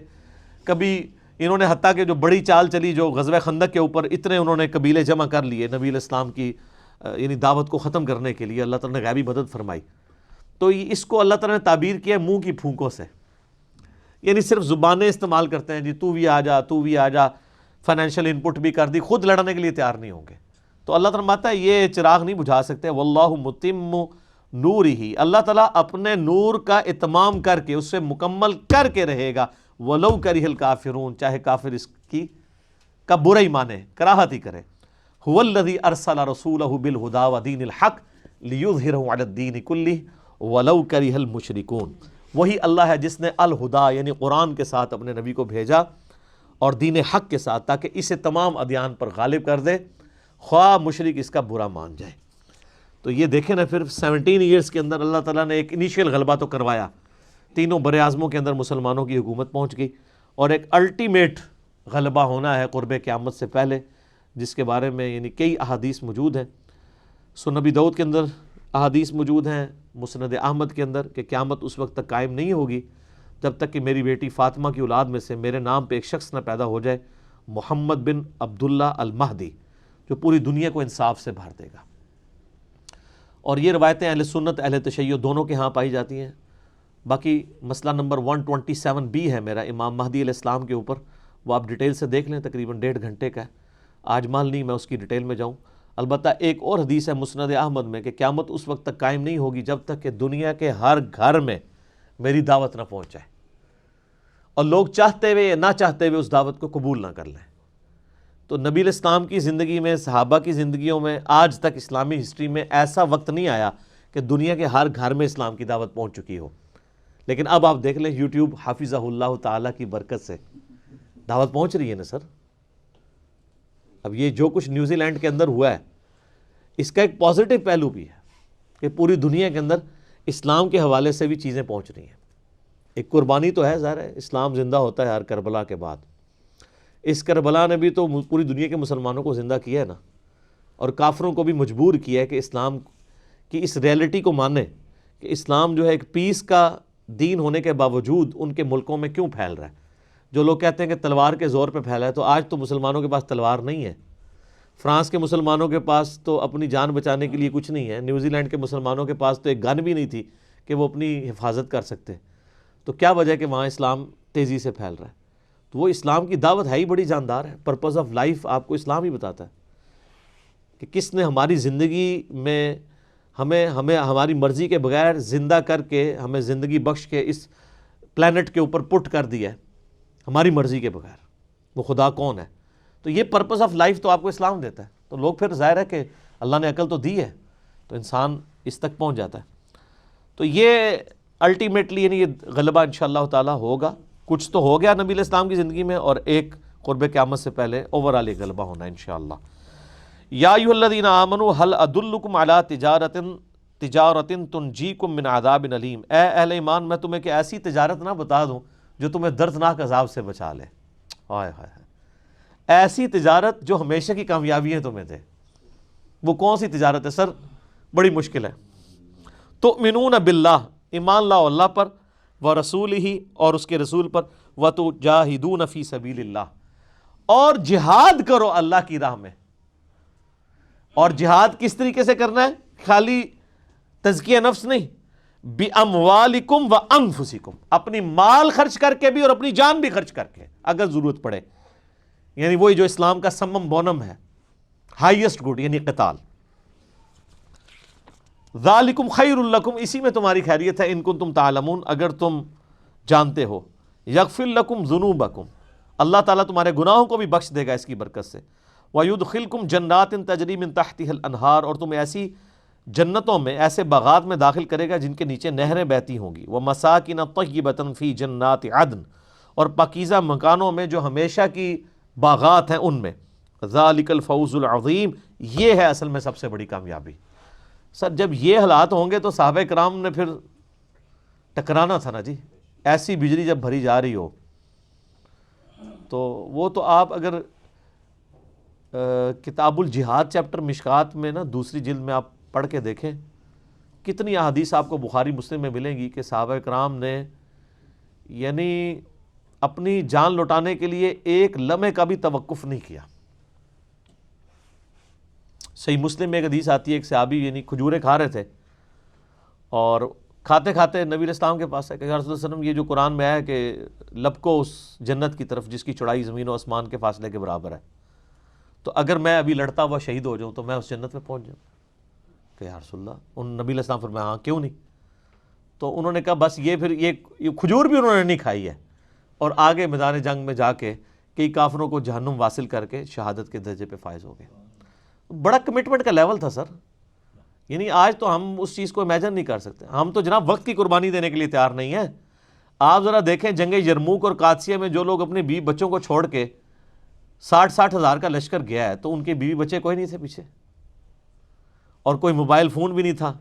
کبھی انہوں نے حتیٰ کہ جو بڑی چال چلی جو غزوہ خندق کے اوپر، اتنے انہوں نے قبیلے جمع کر لیے نبی علیہ السلام کی یعنی دعوت کو ختم کرنے کے لیے، اللہ تعالیٰ نے غیبی مدد فرمائی۔ تو اس کو اللہ تعالیٰ نے تعبیر کیا منہ کی پھونکوں سے، یعنی صرف زبانیں استعمال کرتے ہیں، جی تو بھی آ جا، تو بھی آ جا، فائنینشیل ان پٹ بھی کر دی، خود لڑنے کے لیے تیار نہیں ہوں گے۔ تو اللہ تعالیٰ فرماتا ہے یہ چراغ نہیں بجھا سکتے، واللہ متم نورہ، اللہ تعالیٰ اپنے نور کا اتمام کر کے، اسے مکمل کر کے رہے گا، ولو کرہ الکافرون، چاہے کافر اس کی کا برا ہی مانے، کراہت ہی کرے۔ هو الذی ارسل رسولہ بالہدی ودین الحق لیظہرہ علی الدین کلہ ولو کرہ المشرکون، وہی اللہ ہے جس نے الہدا یعنی قرآن کے ساتھ اپنے نبی کو بھیجا اور دین حق کے ساتھ، تاکہ اسے تمام ادیان پر غالب کر دے، خواہ مشرک اس کا برا مان جائے۔ تو یہ دیکھیں نا، پھر 17 ایئرز کے اندر اللہ تعالیٰ نے ایک انیشیل غلبہ تو کروایا، تینوں بر اعظموں کے اندر مسلمانوں کی حکومت پہنچ گئی، اور ایک الٹیمیٹ غلبہ ہونا ہے قرب قیامت سے پہلے، جس کے بارے میں یعنی کئی احادیث موجود ہیں۔ سنن نبی داؤد کے اندر احادیث موجود ہیں، مسند احمد کے اندر، کہ قیامت اس وقت تک قائم نہیں ہوگی جب تک کہ میری بیٹی فاطمہ کی اولاد میں سے میرے نام پہ ایک شخص نہ پیدا ہو جائے، محمد بن عبداللہ المہدی، جو پوری دنیا کو انصاف سے بھر دے گا۔ اور یہ روایتیں اہل سنت اہل تشیع دونوں کے ہاں پائی جاتی ہیں۔ باقی مسئلہ نمبر 127B ہے میرا امام مہدی علیہ السلام کے اوپر، وہ آپ ڈیٹیل سے دیکھ لیں، تقریباً 1.5 گھنٹے کا ہے، آج مال نہیں میں اس کی ڈیٹیل میں جاؤں۔ البتہ ایک اور حدیث ہے مسند احمد میں کہ قیامت اس وقت تک قائم نہیں ہوگی جب تک کہ دنیا کے ہر گھر میں میری دعوت نہ پہنچ جائے، اور لوگ چاہتے ہوئے یا نہ چاہتے ہوئے اس دعوت کو قبول نہ کر لیں۔ تو نبی علیہ السلام کی زندگی میں، صحابہ کی زندگیوں میں، آج تک اسلامی ہسٹری میں ایسا وقت نہیں آیا کہ دنیا کے ہر گھر میں اسلام کی دعوت پہنچ چکی ہو۔ لیکن اب آپ دیکھ لیں یوٹیوب حافظہ اللہ تعالیٰ کی برکت سے دعوت پہنچ رہی ہے نا سر۔ اب یہ جو کچھ نیوزی لینڈ کے اندر ہوا ہے، اس کا ایک پازیٹیو پہلو بھی ہے کہ پوری دنیا کے اندر اسلام کے حوالے سے بھی چیزیں پہنچ رہی ہیں۔ ایک قربانی تو ہے، ظاہر ہے اسلام زندہ ہوتا ہے ہر کربلا کے بعد۔ اس کربلا نے بھی تو پوری دنیا کے مسلمانوں کو زندہ کیا ہے نا، اور کافروں کو بھی مجبور کیا ہے کہ اسلام کی اس ریئلٹی کو مانے کہ اسلام جو ہے ایک پیس کا دین ہونے کے باوجود ان کے ملکوں میں کیوں پھیل رہا ہے۔ جو لوگ کہتے ہیں کہ تلوار کے زور پہ پھیلا ہے، تو آج تو مسلمانوں کے پاس تلوار نہیں ہے۔ فرانس کے مسلمانوں کے پاس تو اپنی جان بچانے کے لیے کچھ نہیں ہے، نیوزی لینڈ کے مسلمانوں کے پاس تو ایک گن بھی نہیں تھی کہ وہ اپنی حفاظت کر سکتے۔ تو کیا وجہ ہے کہ وہاں اسلام تیزی سے پھیل رہا ہے؟ تو وہ اسلام کی دعوت ہے ہی بڑی جاندار ہے۔ پرپز آف لائف آپ کو اسلام ہی بتاتا ہے کہ کس نے ہماری زندگی میں ہمیں ہماری مرضی کے بغیر زندہ کر کے، ہمیں زندگی بخش کے اس پلانٹ کے اوپر پٹ کر دیا ہے ہماری مرضی کے بغیر۔ وہ خدا کون ہے؟ تو یہ پرپز آف لائف تو آپ کو اسلام دیتا ہے۔ تو لوگ پھر ظاہر ہے کہ اللہ نے عقل تو دی ہے، تو انسان اس تک پہنچ جاتا ہے۔ تو یہ الٹیمیٹلی یعنی یہ غلبہ انشاءاللہ تعالی ہوگا۔ کچھ تو ہو گیا نبی علیہ السلام کی زندگی میں، اور ایک قرب قیامت سے پہلے اوورآل یہ غلبہ ہونا ہے انشاءاللہ۔ یا ایھا الذین آمنوا هل ادلکم علی تجارۃ تنجیکم من عذاب علیم، اے اہل ایمان میں تمہیں کہ ایسی تجارت نہ بتا دوں جو تمہیں دردناک عذاب سے بچا لے۔ ہائے ہائے، ایسی تجارت جو ہمیشہ کی کامیابیاں تمہیں دے۔ وہ کون سی تجارت ہے سر؟ بڑی مشکل ہے۔ تؤمنون باللہ، ایمان لاؤ اللہ پر، ورسولہ، اور اس کے رسول پر، وتجاہدون فی سبیل اللہ، اور جہاد کرو اللہ کی راہ میں۔ اور جہاد کس طریقے سے کرنا ہے؟ خالی تزکیہ نفس نہیں، بِأَمْوَالِكُمْ وَأَنفُسِكُمْ، اپنی مال خرچ کر کے بھی اور اپنی جان بھی خرچ کر کے اگر ضرورت پڑے۔ یعنی وہی جو اسلام کا سمم بونم ہے، ہائیسٹ گڈ، یعنی قتال۔ ذالکم خیر لکم، اسی میں تمہاری خیریت ہے، ان کنتم تعلمون، اگر تم جانتے ہو۔ یغفر لکم ذنوبکم، اللہ تعالیٰ تمہارے گناہوں کو بھی بخش دے گا اس کی برکت سے۔ وَيُدْخِلْكُمْ جَنَّاتٍ تَجْرِي مِن تَحْتِهَا الْأَنْهَارُ، اور تمہیں ایسی جنتوں میں، ایسے باغات میں داخل کرے گا جن کے نیچے نہریں بہتی ہوں گی۔ وَمَسَاكِنَ طَيِّبَةً فِي جَنَّاتِ عَدْنٍ، اور پاکیزہ مکانوں میں جو ہمیشہ کی باغات ہیں ان میں۔ ذَلِكَ الْفَوْزُ الْعَظِيمُ، یہ ہے اصل میں سب سے بڑی کامیابی۔ سر جب یہ حالات ہوں گے تو صحابہ کرام نے پھر ٹکرانا تھا نا جی. ایسی بجلی جب بھری جا رہی ہو تو وہ تو آپ اگر کتاب الجہاد چیپٹر مشکات میں نا دوسری جلد میں آپ پڑھ کے دیکھیں کتنی احادیث آپ کو بخاری مسلم میں ملیں گی کہ صحابہ کرام نے یعنی اپنی جان لوٹانے کے لیے ایک لمحے کا بھی توقف نہیں کیا. صحیح مسلم میں ایک حدیث آتی ہے, ایک صحابی یعنی کھجوریں کھا رہے تھے اور کھاتے کھاتے نبی علیہ السلام کے پاس ہے کہ یا رسول اللہ صلی اللہ علیہ وسلم یہ جو قرآن میں ہے کہ لپکو اس جنت کی طرف جس کی چوڑائی زمین و آسمان کے فاصلے کے برابر ہے, تو اگر میں ابھی لڑتا ہوا شہید ہو جاؤں تو میں اس جنت میں پہنچ جاؤں. کہ یا رسول اللہ, ان نبی علیہ السلام فرمایا ہاں کیوں نہیں. تو انہوں نے کہا بس یہ پھر یہ کھجور بھی انہوں نے نہیں کھائی ہے اور آگے میدان جنگ میں جا کے کئی کافروں کو جہنم واصل کر کے شہادت کے درجے پہ فائز ہو گئے. بڑا کمٹمنٹ کا لیول تھا سر. یعنی آج تو ہم اس چیز کو امیجن نہیں کر سکتے. ہم تو جناب وقت کی قربانی دینے کے لیے تیار نہیں ہیں. آپ ذرا دیکھیں جنگ یرموک اور قادسیہ میں جو لوگ اپنے بیوی بچوں کو چھوڑ کے 60 ہزار کا لشکر گیا ہے تو ان کے بیوی بچے کوئی نہیں تھے پیچھے اور کوئی موبائل فون بھی نہیں تھا.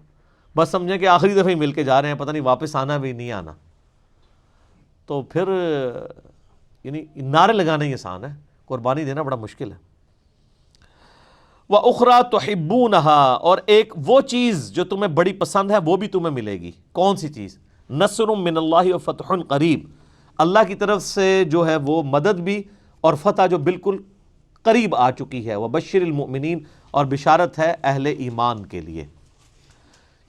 بس سمجھیں کہ آخری دفعہ ہی مل کے جا رہے ہیں, پتہ نہیں واپس آنا بھی نہیں آنا. تو پھر یعنی نعرے لگانا ہی آسان ہے, قربانی دینا بڑا مشکل ہے. وَأُخْرَى تُحِبُّونَهَا, اور ایک وہ چیز جو تمہیں بڑی پسند ہے وہ بھی تمہیں ملے گی. کون سی چیز؟ نصر من اللہ وفتح قریب, اللہ کی طرف سے جو ہے وہ مدد بھی اور فتح جو بالکل قریب آ چکی ہے. وَبَشِّرِ الْمُؤْمِنِينَ, اور بشارت ہے اہل ایمان کے لیے.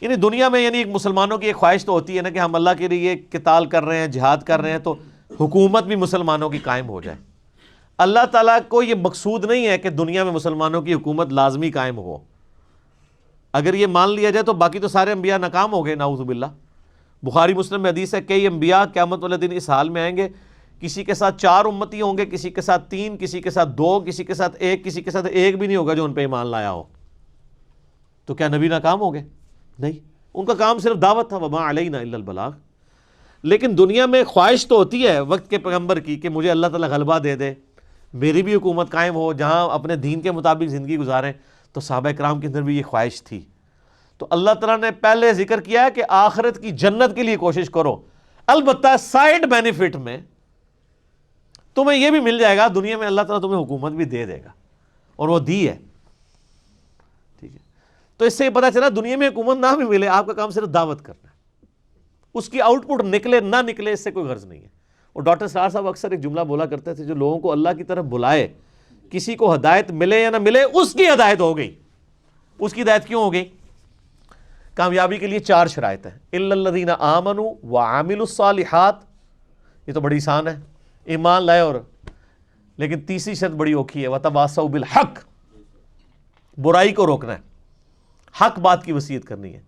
یعنی دنیا میں یعنی ایک مسلمانوں کی ایک خواہش تو ہوتی ہے نا کہ ہم اللہ کے لیے قتال کر رہے ہیں, جہاد کر رہے ہیں تو حکومت بھی مسلمانوں کی قائم ہو جائے. اللہ تعالیٰ کو یہ مقصود نہیں ہے کہ دنیا میں مسلمانوں کی حکومت لازمی قائم ہو. اگر یہ مان لیا جائے تو باقی تو سارے انبیاء ناکام ہو گئے نعوذ باللہ. بخاری مسلم میں حدیث ہے کئی انبیاء قیامت والے دن اس حال میں آئیں گے, کسی کے ساتھ 4 امتی ہوں گے, کسی کے ساتھ 3, کسی کے ساتھ 2, کسی کے ساتھ 1, کسی کے ساتھ 1 بھی نہیں ہوگا جو ان پہ ایمان لایا ہو. تو کیا نبی ناکام ہو گئے؟ نہیں, ان کا کام صرف دعوت تھا. وما علینا الا البلاغ. لیکن دنیا میں خواہش تو ہوتی ہے وقت کے پیغمبر کی کہ مجھے اللہ تعالیٰ غلبہ دے دے, میری بھی حکومت قائم ہو, جہاں اپنے دین کے مطابق زندگی گزاریں. تو صحابہ کرام کے اندر بھی یہ خواہش تھی. تو اللہ تعالیٰ نے پہلے ذکر کیا ہے کہ آخرت کی جنت کے لیے کوشش کرو. البتہ سائیڈ بینیفٹ میں تمہیں یہ بھی مل جائے گا, دنیا میں اللہ تعالیٰ تمہیں حکومت بھی دے دے گا, اور وہ دی ہے. ٹھیک ہے, تو اس سے یہ پتہ چلا دنیا میں حکومت نہ بھی ملے, آپ کا کام صرف دعوت کرنا ہے. اس کی آؤٹ پٹ نکلے نہ نکلے اس سے کوئی غرض نہیں ہے. اور ڈاکٹر سرار صاحب اکثر ایک جملہ بولا کرتے تھے, جو لوگوں کو اللہ کی طرف بلائے, کسی کو ہدایت ملے یا نہ ملے, اس کی ہدایت ہو گئی. اس کی ہدایت کیوں ہو گئی؟ کامیابی کے لیے 4 شرائط ہیں. الا الذین آمنوا وعملوا الصالحات, یہ تو بڑی آسان ہے, ایمان لائے اور, لیکن تیسری شرط بڑی اوکھی ہے, وتواصوا بالحق, برائی کو روکنا ہے, حق بات کی وصیت کرنی ہے.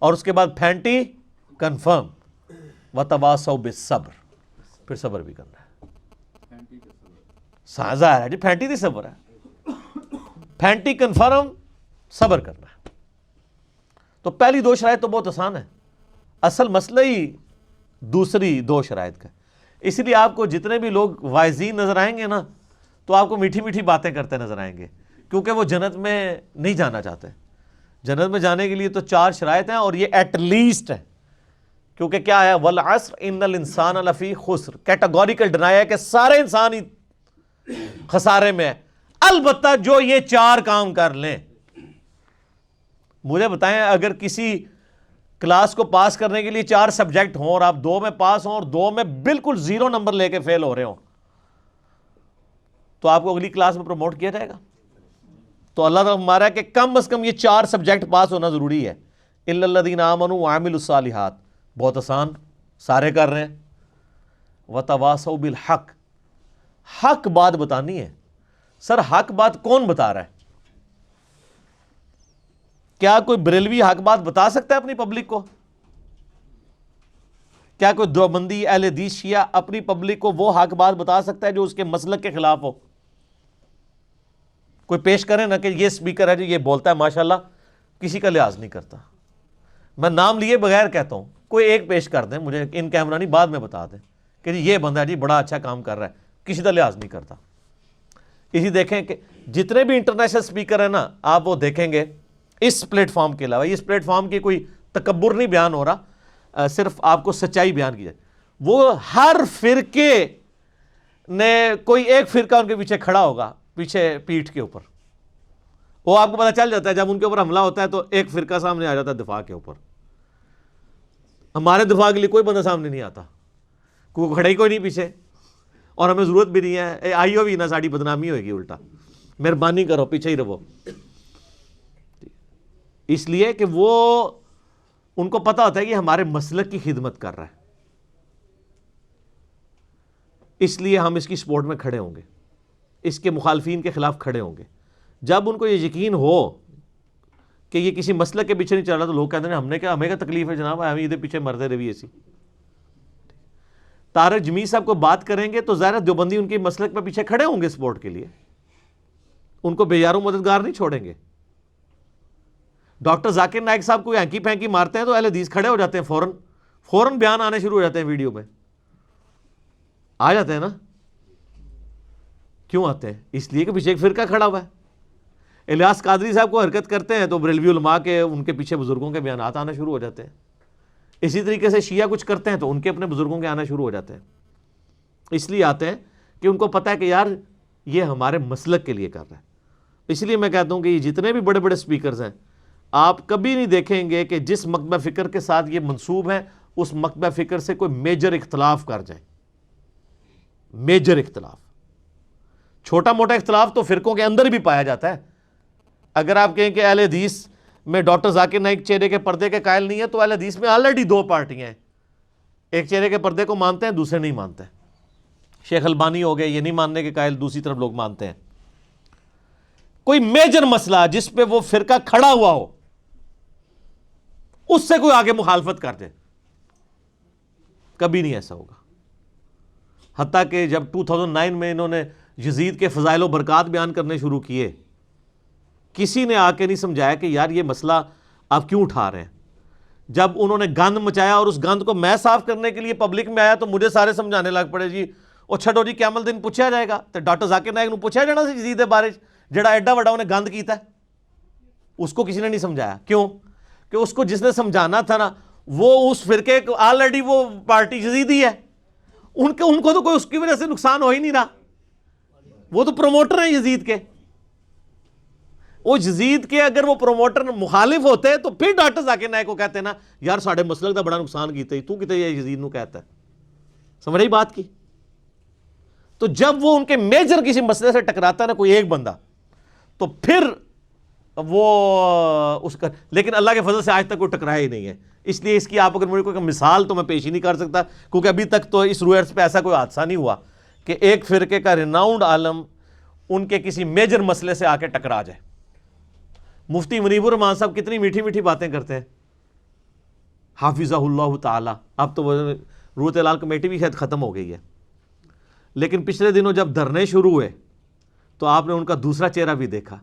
اور اس کے بعد پھینٹی کنفرم, وتواصوا بالصبر, پھر صبر بھی کرنا ہے. ظاہر ہے جی پھینٹی تھی صبر ہے, پھینٹی کنفرم, صبر کرنا ہے. تو پہلی 2 شرائط تو بہت آسان ہے, اصل مسئلہ ہی دوسری 2 شرائط کا. اس لیے آپ کو جتنے بھی لوگ واعظین نظر آئیں گے نا تو آپ کو میٹھی میٹھی باتیں کرتے نظر آئیں گے, کیونکہ وہ جنت میں نہیں جانا چاہتے. جنت میں جانے کے لیے تو 4 شرائط ہیں, اور یہ ایٹ لیسٹ ہے. کیونکہ کیا ہے, والعصر ان الانسان لفی خسر, کیٹاگوریکل ڈنایا ہے کہ سارے انسان ہی خسارے میں ہے. البتہ جو یہ 4 کام کر لیں. مجھے بتائیں, اگر کسی کلاس کو پاس کرنے کے لیے 4 سبجیکٹ ہوں اور آپ 2 میں پاس ہوں اور 2 میں بالکل 0 نمبر لے کے فیل ہو رہے ہوں, تو آپ کو اگلی کلاس میں پروموٹ کیا جائے گا؟ تو اللہ تعالیٰ ہمارا ہے کہ کم از کم یہ 4 سبجیکٹ پاس ہونا ضروری ہے. الا الذین آمنوا وعملوا الصالحات, بہت آسان, سارے کر رہے ہیں. وتواصوا بالحق, حق بات بتانی ہے. سر حق بات کون بتا رہا ہے؟ کیا کوئی بریلوی حق بات بتا سکتا ہے اپنی پبلک کو؟ کیا کوئی دیوبندی اہل حدیث شیعہ اپنی پبلک کو وہ حق بات بتا سکتا ہے جو اس کے مسلک کے خلاف ہو؟ کوئی پیش کرے نا کہ یہ سپیکر ہے جو یہ بولتا ہے ماشاءاللہ, کسی کا لحاظ نہیں کرتا. میں نام لیے بغیر کہتا ہوں, کوئی ایک پیش کر دیں مجھے, ان کیمرہ نہیں, بعد میں بتا دیں کہ یہ بندہ ہے جی بڑا اچھا کام کر رہا ہے, کسی کا لحاظ نہیں کرتا. اسی دیکھیں کہ جتنے بھی انٹرنیشنل سپیکر ہیں نا, آپ وہ دیکھیں گے اس پلیٹ فارم کے علاوہ. اس پلیٹ فارم کی کوئی تکبر نہیں بیان ہو رہا, صرف آپ کو سچائی بیان کی جائے. وہ ہر فرقے نے کوئی ایک فرقہ ان کے پیچھے کھڑا ہوگا, پیچھے پیٹھ کے اوپر. وہ آپ کو پتہ چل جاتا ہے جب ان کے اوپر حملہ ہوتا ہے تو ایک فرقہ سامنے آ جاتا ہے دفاع کے اوپر. ہمارے دفاع کے لیے کوئی بندہ سامنے نہیں آتا, کوئی کھڑا ہی کوئی نہیں پیچھے, اور ہمیں ضرورت بھی نہیں ہے. آئیو بھی نہ ساڑی بدنامی ہوئے گی, الٹا مہربانی کرو پیچھے ہی رہو. اس لیے کہ وہ ان کو پتا ہوتا ہے کہ ہمارے مسلک کی خدمت کر رہا ہے, اس لیے ہم اس کی سپورٹ میں کھڑے ہوں گے, اس کے مخالفین کے خلاف کھڑے ہوں گے. جب ان کو یہ یقین ہو کہ یہ کسی مسلک کے پیچھے نہیں چل رہا تو لوگ کہتے ہیں ہمیں کیا تکلیف ہے جناب, ہم ادھر پیچھے مردے رہی ایسی. طارق جمیل صاحب کو بات کریں گے تو ظاہر دیوبندی ان کے مسلک میں پیچھے کھڑے ہوں گے سپورٹ کے لیے, ان کو بے یارو مددگار نہیں چھوڑیں گے. ڈاکٹر ذاکر نائک صاحب کو ہینکی پھینکی مارتے ہیں تو اہل حدیث کھڑے ہو جاتے ہیں, فوراً بیان آنے شروع ہو جاتے ہیں, ویڈیو میں آ جاتے ہیں نا. کیوں آتے ہیں؟ اس لیے کہ پیچھے ایک فرقہ کھڑا ہوا ہے. الیاس قادری صاحب کو حرکت کرتے ہیں تو بریلوی علماء کے ان کے پیچھے بزرگوں کے بیانات آنا شروع ہو جاتے ہیں. اسی طریقے سے شیعہ کچھ کرتے ہیں تو ان کے اپنے بزرگوں کے آنا شروع ہو جاتے ہیں. اس لیے آتے ہیں کہ ان کو پتہ ہے کہ یار یہ ہمارے مسلک کے لیے کر رہا ہے. اس لیے میں کہتا ہوں کہ یہ جتنے بھی بڑے بڑے سپیکرز ہیں, آپ کبھی نہیں دیکھیں گے کہ جس مکتبہ فکر کے ساتھ یہ منسوب ہیں اس مکتبہ فکر سے کوئی میجر اختلاف کر جائیں. میجر اختلاف, چھوٹا موٹا اختلاف تو فرقوں کے اندر بھی پایا جاتا ہے. اگر آپ کہیں کہ اہل حدیث میں ڈاکٹر ذاکر نائک چہرے کے پردے کے قائل نہیں ہے تو اہل حدیث میں آلریڈی دو پارٹیاں ہیں, ایک چہرے کے پردے کو مانتے ہیں, دوسرے نہیں مانتے. شیخ البانی ہو گئے یہ نہیں ماننے کے قائل, دوسری طرف لوگ مانتے ہیں. کوئی میجر مسئلہ جس پہ وہ فرقہ کھڑا ہوا ہو اس سے کوئی آگے مخالفت کر دے, کبھی نہیں ایسا ہوگا. حتیٰ کہ جب 2009 میں انہوں نے یزید کے فضائل و برکات بیان کرنے شروع کیے, کسی نے آ کے نہیں سمجھایا کہ یار یہ مسئلہ آپ کیوں اٹھا رہے ہیں. جب انہوں نے گند مچایا اور اس گند کو میں صاف کرنے کے لیے پبلک میں آیا تو مجھے سارے سمجھانے لگ پڑے, جی اور چھڈو جی قیامت دن پوچھا جائے گا. تو ڈاکٹر ذاکر نائک نو پوچھا جانا سی یزید دے بارے جڑا ایڈا وڈا انہیں گند کیتا ہے, اس کو کسی نے نہیں سمجھایا. کیوں کہ اس کو جس نے سمجھانا تھا نا وہ اس فرقے کو آلریڈی وہ پارٹی یزیدی ہے, ان کو تو کوئی اس کی وجہ سے نقصان ہو ہی نہیں رہا, وہ تو پروموٹر ہیں یزید کے. وہ یزید کے اگر وہ پروموٹر مخالف ہوتے تو پھر ڈاکٹر ذاکر نائک کو کہتے ہیں نا یار ساڑھے مسلک دا بڑا نقصان کیتا ہی تو کتے یہ یزید نو کہتا ہے. سمجھ رہی بات کی؟ تو جب وہ ان کے میجر کسی مسئلے سے ٹکراتا ہے نا کوئی ایک بندہ, تو پھر وہ اس کا, لیکن اللہ کے فضل سے آج تک کوئی ٹکرایا ہی نہیں ہے. اس لیے اس کی آپ اگر مجھے کوئی مثال تو میں پیش ہی نہیں کر سکتا, کیونکہ ابھی تک تو اس روئرس پہ ایسا کوئی حادثہ نہیں ہوا کہ ایک فرقے کا ریناؤنڈ عالم ان کے کسی میجر مسئلے سے آ کے ٹکرا جائے. مفتی منیب الرحمان صاحب کتنی میٹھی میٹھی باتیں کرتے ہیں, حافظہ اللہ تعالی. اب تو روحت لال کمیٹی بھی شاید ختم ہو گئی ہے, لیکن پچھلے دنوں جب دھرنے شروع ہوئے تو آپ نے ان کا دوسرا چہرہ بھی دیکھا.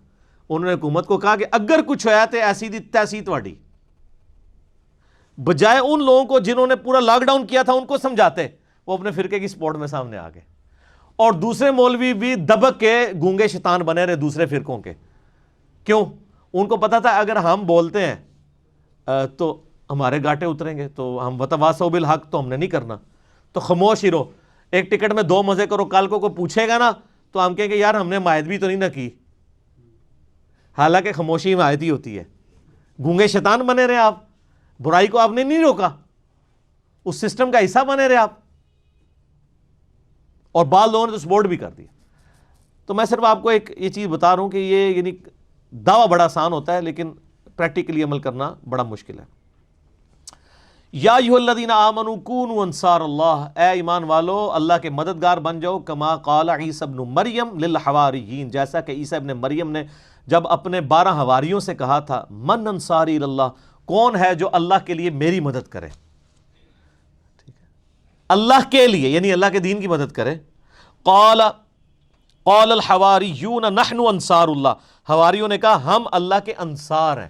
انہوں نے حکومت کو کہا کہ اگر کچھ ہوا تو ایسی دی تیسی تواڈی, بجائے ان لوگوں کو جنہوں نے پورا لاک ڈاؤن کیا تھا ان کو سمجھاتے, وہ اپنے فرقے کی سپورٹ میں سامنے آ گئے. اور دوسرے مولوی بھی دبک کے گونگے شیطان بنے رہے دوسرے فرقوں کے. کیوں؟ ان کو پتا تھا اگر ہم بولتے ہیں تو ہمارے گاٹے اتریں گے, تو ہم وتواصوا بالحق تو ہم نے نہیں کرنا, تو خاموش ہی رہو. ایک ٹکٹ میں دو مزے کرو, کل کو کوئی پوچھے گا نا تو ہم کہیں گے یار ہم نے حمایت بھی تو نہیں نہ کی, حالانکہ خاموشی حمایت ہی ہوتی ہے. گونگے شیطان بنے رہے آپ, برائی کو آپ نے نہیں روکا, اس سسٹم کا حصہ بنے رہے آپ, اور بعض لوگوں نے تو سپورٹ بھی کر دیا. تو میں صرف آپ کو ایک یہ چیز بتا رہا ہوں کہ یہ یعنی دعویٰ بڑا آسان ہوتا ہے لیکن پریکٹیکلی عمل کرنا بڑا مشکل ہے. یا ایھا الذین آمنوا کونوا انصار اللہ, اے ایمان والو اللہ کے مددگار بن جاؤ. کما قال عیسی ابن مریم للحواریین, جیسا کہ عیسی ابن مریم نے جب اپنے 12 حواریوں سے کہا تھا, من انصاری اللہ, کون ہے جو اللہ کے لیے میری مدد کرے. ٹھیک ہے, اللہ کے لیے یعنی اللہ کے دین کی مدد کرے. قال الحواریون نحن انصار اللہ, حواریوں نے کہا ہم اللہ کے انصار ہیں.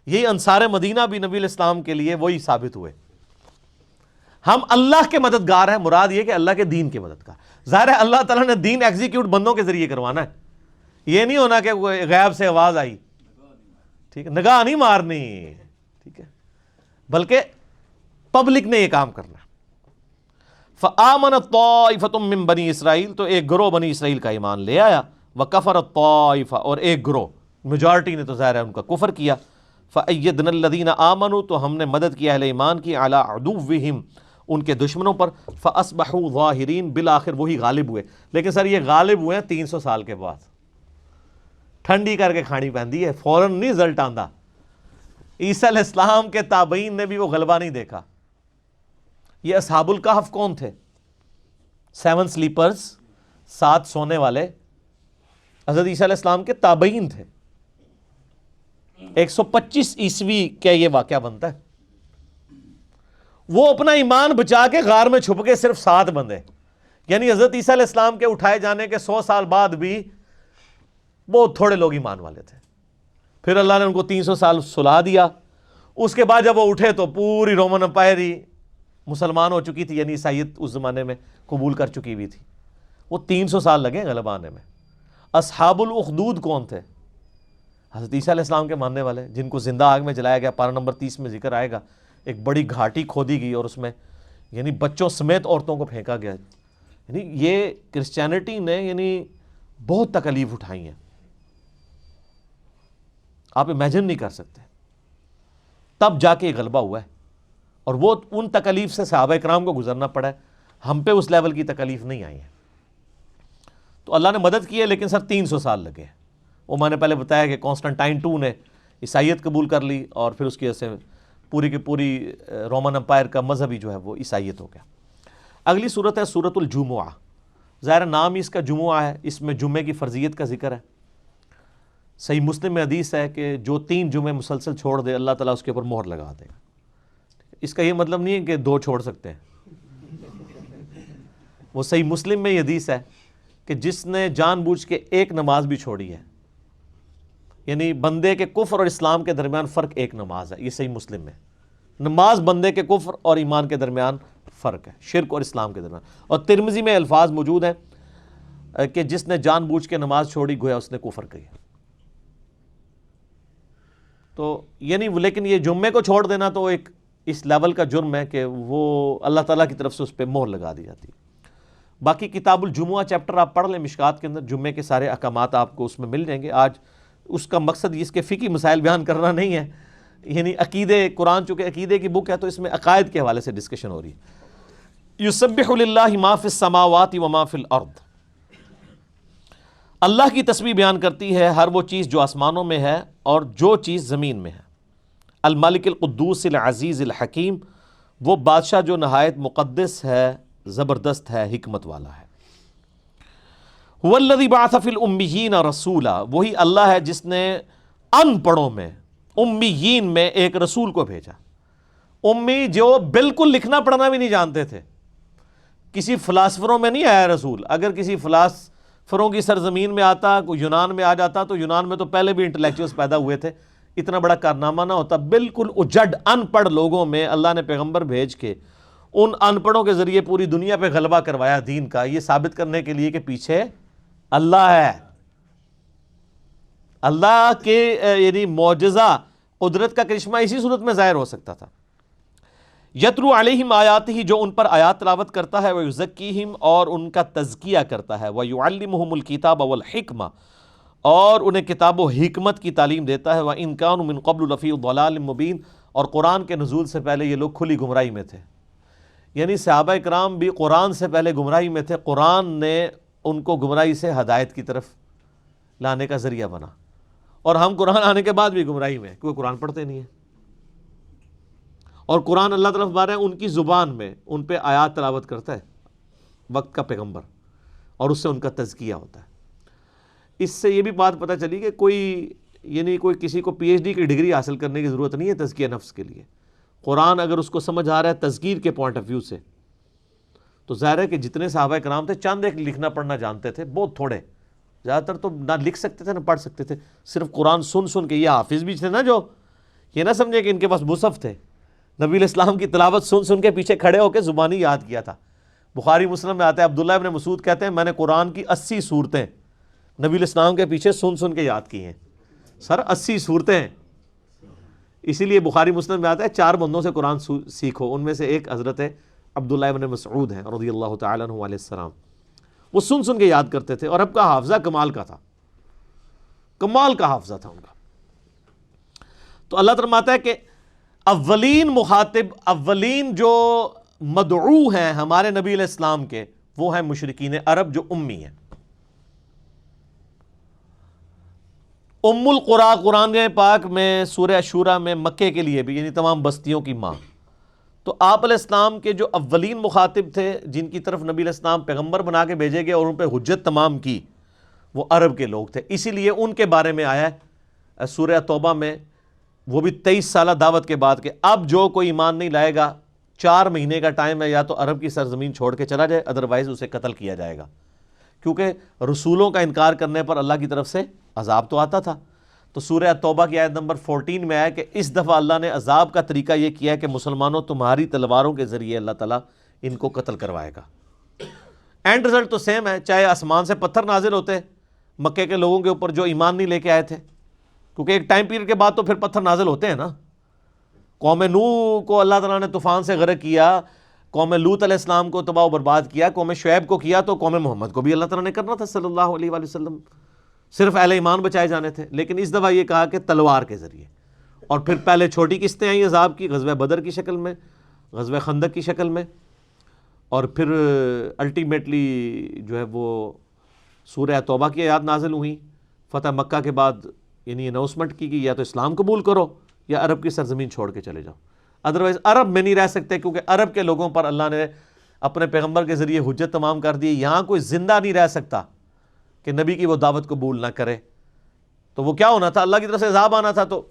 یہی انصار مدینہ بھی نبی الاسلام کے لیے وہی ثابت ہوئے, ہم اللہ کے مددگار ہیں. مراد یہ کہ اللہ کے دین کے مددگار. ظاہر ہے اللہ تعالیٰ نے دین ایگزیکیوٹ بندوں کے ذریعے کروانا ہے, یہ نہیں ہونا کہ غیب سے آواز آئی. ٹھیک ہے، نگاہ نہیں مارنی، ٹھیک ہے، بلکہ پبلک نے یہ کام کرنا. فآمنت طائفۃ من بنی اسرائیل، تو ایک گروہ بنی اسرائیل کا ایمان لے آیا. وکفرت طائفہ، اور ایک گروہ میجارٹی نے تو ظاہر ہے ان کا کفر کیا. فأیدنا الذین آمنوا، تو ہم نے مدد کی اہل ایمان کی، علی عدوہم، ان کے دشمنوں پر. فاصبحوا ظاہرین، بالآخر وہی غالب ہوئے. لیکن سر یہ غالب ہوئے ہیں 300 سال کے بعد. ٹھنڈی کر کے کھانی پہندی ہے، فوراً نہیں رزلٹ آندا. عیسیٰ علیہ السلام کے تابعین نے بھی وہ غلبہ نہیں دیکھا. یہ اصحاب الکہف کون تھے؟ 7 سلیپرز، 7 سونے والے حضرت عیسیٰ علیہ السلام کے تابعین تھے. 125 عیسوی کا یہ واقعہ بنتا ہے. وہ اپنا ایمان بچا کے غار میں چھپ کے صرف 7 بندے، یعنی حضرت عیسیٰ علیہ السلام کے اٹھائے جانے کے 100 سال بعد بھی بہت تھوڑے لوگ ایمان والے تھے. پھر اللہ نے ان کو 300 سال سلا دیا. اس کے بعد جب وہ اٹھے تو پوری رومن امپائر ہی مسلمان ہو چکی تھی، یعنی عیسائیت اس زمانے میں قبول کر چکی ہوئی تھی. وہ 300 سال لگے غلبہ آنے میں. اصحاب الاخدود کون تھے؟ حضرت عیسیٰ علیہ السلام کے ماننے والے، جن کو زندہ آگ میں جلایا گیا. پارہ نمبر 30 میں ذکر آئے گا. ایک بڑی گھاٹی کھودی گئی اور اس میں یعنی بچوں سمیت عورتوں کو پھینکا گیا. یعنی یہ کرسچینٹی نے یعنی بہت تکلیف اٹھائی ہیں، آپ امیجن نہیں کر سکتے. تب جا کے غلبہ ہوا ہے، اور وہ ان تکلیف سے صحابہ کرام کو گزرنا پڑا ہے. ہم پہ اس لیول کی تکلیف نہیں آئی ہے. تو اللہ نے مدد کی ہے، لیکن سر 300 سال لگے ہیں. وہ میں نے پہلے بتایا کہ کانسٹنٹائن 2 نے عیسائیت قبول کر لی، اور پھر اس کی وجہ سے پوری کی پوری رومن امپائر کا مذہب ہی جو ہے وہ عیسائیت ہو گیا. اگلی صورت ہے سورۃ الجمعہ. ظاہر نام ہی اس کا جمعہ ہے، اس میں جمعے کی فرضیت کا ذکر ہے. صحیح مسلم میں حدیث ہے کہ جو 3 جمعے مسلسل چھوڑ دے اللہ تعالیٰ اس کے اوپر مہر لگا دے گا. اس کا یہ مطلب نہیں ہے کہ 2 چھوڑ سکتے ہیں. وہ صحیح مسلم میں یہ حدیث ہے کہ جس نے جان بوجھ کے ایک نماز بھی چھوڑی ہے، یعنی بندے کے کفر اور اسلام کے درمیان فرق ایک نماز ہے. یہ صحیح مسلم میں نماز بندے کے کفر اور ایمان کے درمیان فرق ہے، شرک اور اسلام کے درمیان. اور ترمذی میں الفاظ موجود ہیں کہ جس نے جان بوجھ کے نماز چھوڑی گویا اس نے کفر کیا. تو یعنی لیکن یہ جمعے کو چھوڑ دینا تو ایک اس لیول کا جرم ہے کہ وہ اللہ تعالیٰ کی طرف سے اس پہ مہر لگا دی جاتی ہے. باقی کتاب الجمعہ چیپٹر آپ پڑھ لیں مشکات کے اندر، جمعے کے سارے احکامات آپ کو اس میں مل جائیں گے. آج اس کا مقصد اس کے فقہی مسائل بیان کرنا نہیں ہے، یعنی عقیدے، قرآن چونکہ عقیدے کی بک ہے تو اس میں عقائد کے حوالے سے ڈسکشن ہو رہی ہے. یسبح للہ ما فی السماوات و ما فی الارض، اللہ کی تسبیح بیان کرتی ہے ہر وہ چیز جو آسمانوں میں ہے اور جو چیز زمین میں ہے. الملک القدوس العزیز الحکیم، وہ بادشاہ جو نہایت مقدس ہے، زبردست ہے، حکمت والا ہے. هو الذی بعث فی الامیین رسولا، وہی اللہ ہے جس نے ان پڑھوں میں، امیین میں ایک رسول کو بھیجا. امی جو بالکل لکھنا پڑھنا بھی نہیں جانتے تھے. کسی فلاسفروں میں نہیں آیا رسول. اگر کسی فلاسفروں کی سرزمین میں آتا، کوئی یونان میں آ جاتا، تو یونان میں تو پہلے بھی انٹلیکچوئلز پیدا ہوئے تھے، اتنا بڑا کارنامہ نہ ہوتا. بالکل اجڑ ان پڑھ لوگوں میں اللہ نے پیغمبر بھیج کے ان ان پڑھوں کے ذریعے پوری دنیا پہ غلبہ کروایا دین کا، یہ ثابت کرنے کے لیے کہ پیچھے اللہ ہے. اللہ کے یعنی معجزہ قدرت کا کرشمہ اسی صورت میں ظاہر ہو سکتا تھا. یتلو علیہم آیاتہ، جو ان پر آیات تلاوت کرتا ہے، ویزکیہم، اور ان کا تزکیہ کرتا ہے، ویعلمہم الکتاب والحکمہ، اور انہیں کتاب و حکمت کی تعلیم دیتا ہے. وَإِن كَانُوا مِن قَبْلُ لَفِي ضَلَالٍ مُبِينٍ، اور قرآن کے نزول سے پہلے یہ لوگ کھلی گمراہی میں تھے. یعنی صحابہ کرام بھی قرآن سے پہلے گمراہی میں تھے، قرآن نے ان کو گمراہی سے ہدایت کی طرف لانے کا ذریعہ بنا. اور ہم قرآن آنے کے بعد بھی گمراہی میں، کوئی قرآن پڑھتے نہیں ہیں. اور قرآن اللہ طرف بارہ ہے ان کی زبان میں، ان پہ آیات تلاوت کرتا ہے وقت کا پیغمبر، اور اس سے ان کا تزکیہ ہوتا ہے. اس سے یہ بھی بات پتہ چلی کہ کوئی کسی کو پی ایچ ڈی کی ڈگری حاصل کرنے کی ضرورت نہیں ہے تزکیہ نفس کے لیے. قرآن اگر اس کو سمجھ آ رہا ہے تذکیر کے پوائنٹ آف ویو سے، تو ظاہر ہے کہ جتنے صحابہ کرام تھے چند ایک لکھنا پڑھنا جانتے تھے، بہت تھوڑے، زیادہ تر تو نہ لکھ سکتے تھے نہ پڑھ سکتے تھے. صرف قرآن سن سن کے، یہ حافظ بھی تھے نا جو یہ نہ سمجھے کہ ان کے پاس مصحف تھے، نبی علیہ السلام کی تلاوت سن سن کے پیچھے کھڑے ہو کے زبانی یاد کیا تھا. بخاری مسلم میں آتا ہے، عبداللہ ابن مسعود کہتے ہیں میں نے قرآن کی 80 صورتیں نبی علیہ السلام کے پیچھے سن سن کے یاد کی ہیں. سر 80 صورتیں اسی لیے بخاری مسلم میں آتا ہے 4 بندوں سے قرآن سیکھو، ان میں سے ایک حضرت عبداللہ ابن مسعود ہیں رضی اللہ تعالیٰ عنہ علیہ السلام. وہ سن سن کے یاد کرتے تھے، اور اب کا حافظہ کمال کا تھا، کمال کا حافظہ تھا ان کا. تو اللہ فرماتا ہے کہ اولین مخاطب، اولین جو مدعو ہیں ہمارے نبی علیہ السلام کے، وہ ہیں مشرکین عرب جو امی ہیں. ام القرا قرآن پاک میں سورہ شورا میں مکے کے لیے بھی، یعنی تمام بستیوں کی ماں. تو آپ علیہ السلام کے جو اولین مخاطب تھے، جن کی طرف نبی علیہ السلام پیغمبر بنا کے بھیجے گئے اور ان پہ حجت تمام کی، وہ عرب کے لوگ تھے. اسی لیے ان کے بارے میں آیا ہے سورہ توبہ میں، وہ بھی 23 سالہ دعوت کے بعد، کہ اب جو کوئی ایمان نہیں لائے گا 4 مہینے کا ٹائم ہے، یا تو عرب کی سرزمین چھوڑ کے چلا جائے، ادروائز اسے قتل کیا جائے گا. کیونکہ رسولوں کا انکار کرنے پر اللہ کی طرف سے عذاب تو آتا تھا. تو سورہ توبہ کی آیت نمبر 14 میں آیا کہ اس دفعہ اللہ نے عذاب کا طریقہ یہ کیا ہے کہ مسلمانوں تمہاری تلواروں کے ذریعے اللہ تعالیٰ ان کو قتل کروائے گا. اینڈ رزلٹ تو سیم ہے، چاہے آسمان سے پتھر نازل ہوتے مکے کے لوگوں کے اوپر جو ایمان نہیں لے کے آئے تھے، کیونکہ ایک ٹائم پیریڈ کے بعد تو پھر پتھر نازل ہوتے ہیں نا. قوم نوح کو اللہ تعالیٰ نے طوفان سے غرق کیا، قوم لوط علیہ السلام کو تباہ و برباد کیا، قوم شعیب کو کیا، تو قوم محمد کو بھی اللہ تعالیٰ نے کرنا تھا صلی اللہ علیہ وآلہ وسلم. صرف اہل ایمان بچائے جانے تھے، لیکن اس دفعہ یہ کہا کہ تلوار کے ذریعے. اور پھر پہلے چھوٹی قسطیں آئیں عذاب کی، غزوہ بدر کی شکل میں، غزوہ خندق کی شکل میں، اور پھر الٹیمیٹلی جو ہے وہ سورہ توبہ کی آیات نازل ہوئیں. فتح مکہ کے بعد یعنی اناؤنسمنٹ کی گئی، یا تو اسلام قبول کرو یا عرب کی سرزمین چھوڑ کے چلے جاؤ، ادروائز عرب میں نہیں رہ سکتے، کیونکہ عرب کے لوگوں پر اللہ نے اپنے پیغمبر کے ذریعے حجت تمام کر دی. یہاں کوئی زندہ نہیں رہ سکتا کہ نبی کی وہ دعوت قبول نہ کرے. تو وہ کیا ہونا تھا، اللہ کی طرف سے عذاب آنا تھا، تو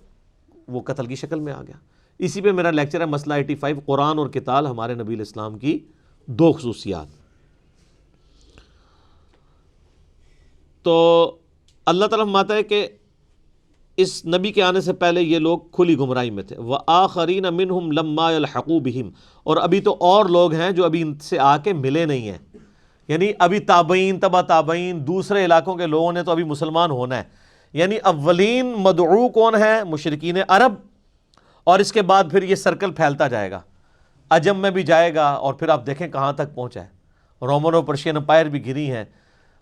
وہ قتل کی شکل میں آ گیا. اسی پہ میرا لیکچر ہے مسئلہ 85، قرآن اور قتال ہمارے نبی علیہ السلام کی 2 خصوصیات. تو اللہ تعالیٰ فرماتا ہے کہ اس نبی کے آنے سے پہلے یہ لوگ کھلی گمراہی میں تھے. وَآخَرِينَ مِنْهُمْ لَمَّا يَلْحَقُوا بِهِمْ، اور ابھی تو اور لوگ ہیں جو ابھی ان سے آ کے ملے نہیں ہیں، یعنی ابھی تابعین تبع تابعین دوسرے علاقوں کے لوگوں نے تو ابھی مسلمان ہونا ہے. یعنی اولین مدعو کون ہے؟ مشرکین عرب، اور اس کے بعد پھر یہ سرکل پھیلتا جائے گا، عجم میں بھی جائے گا، اور پھر آپ دیکھیں کہاں تک پہنچا ہے. رومن اور پرشین امپائر بھی گری ہیں،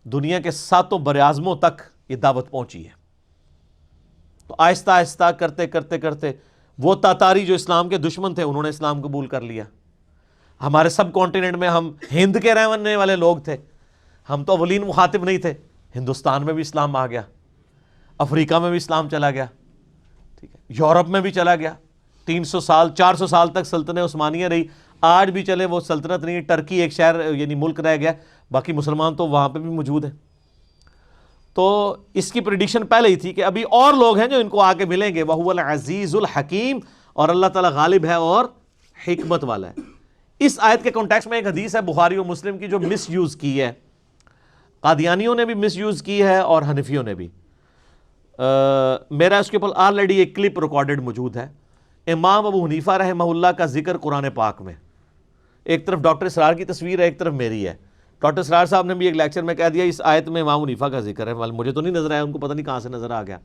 دنیا کے 7 براعظموں تک یہ دعوت پہنچی ہے. تو آہستہ آہستہ کرتے کرتے کرتے وہ تاتاری جو اسلام کے دشمن تھے، انہوں نے اسلام قبول کر لیا. ہمارے سب کانٹیننٹ میں ہم ہند کے رہنے والے لوگ تھے، ہم تو اولین مخاطب نہیں تھے. ہندوستان میں بھی اسلام آ گیا، افریقہ میں بھی اسلام چلا گیا، ٹھیک ہے، یورپ میں بھی چلا گیا. 300 سال 400 سال تک سلطنت عثمانیہ رہی، آج بھی چلے وہ سلطنت نہیں. ٹرکی ایک شہر یعنی ملک رہ گیا، باقی مسلمان تو وہاں پہ بھی موجود ہیں. تو اس کی پریڈکشن پہلے ہی تھی کہ ابھی اور لوگ ہیں جو ان کو آ کے ملیں گے. وَهُوَ الْعَزِيزُ الْحَكِيمُ، اور اللہ تعالیٰ غالب ہے اور حکمت والا ہے. اس آیت کے کانٹیکسٹ میں ایک حدیث ہے بخاری و مسلم کی جو مس یوز کی ہے، قادیانیوں نے بھی مس یوز کی ہے اور حنفیوں نے بھی. میرا اس کے اوپر آلریڈی ایک کلپ ریکارڈڈ موجود ہے. امام ابو حنیفہ رحمہ اللہ کا ذکر قرآن پاک میں، ایک طرف ڈاکٹر اسرار کی تصویر ہے، ایک طرف میری ہے. ڈاکٹر اسرار صاحب نے بھی ایک لیکچر میں کہہ دیا اس آیت میں امام حنیفہ کا ذکر ہے، مجھے تو نہیں نظر آیا، ان کو پتہ نہیں کہاں سے نظر آ گیا.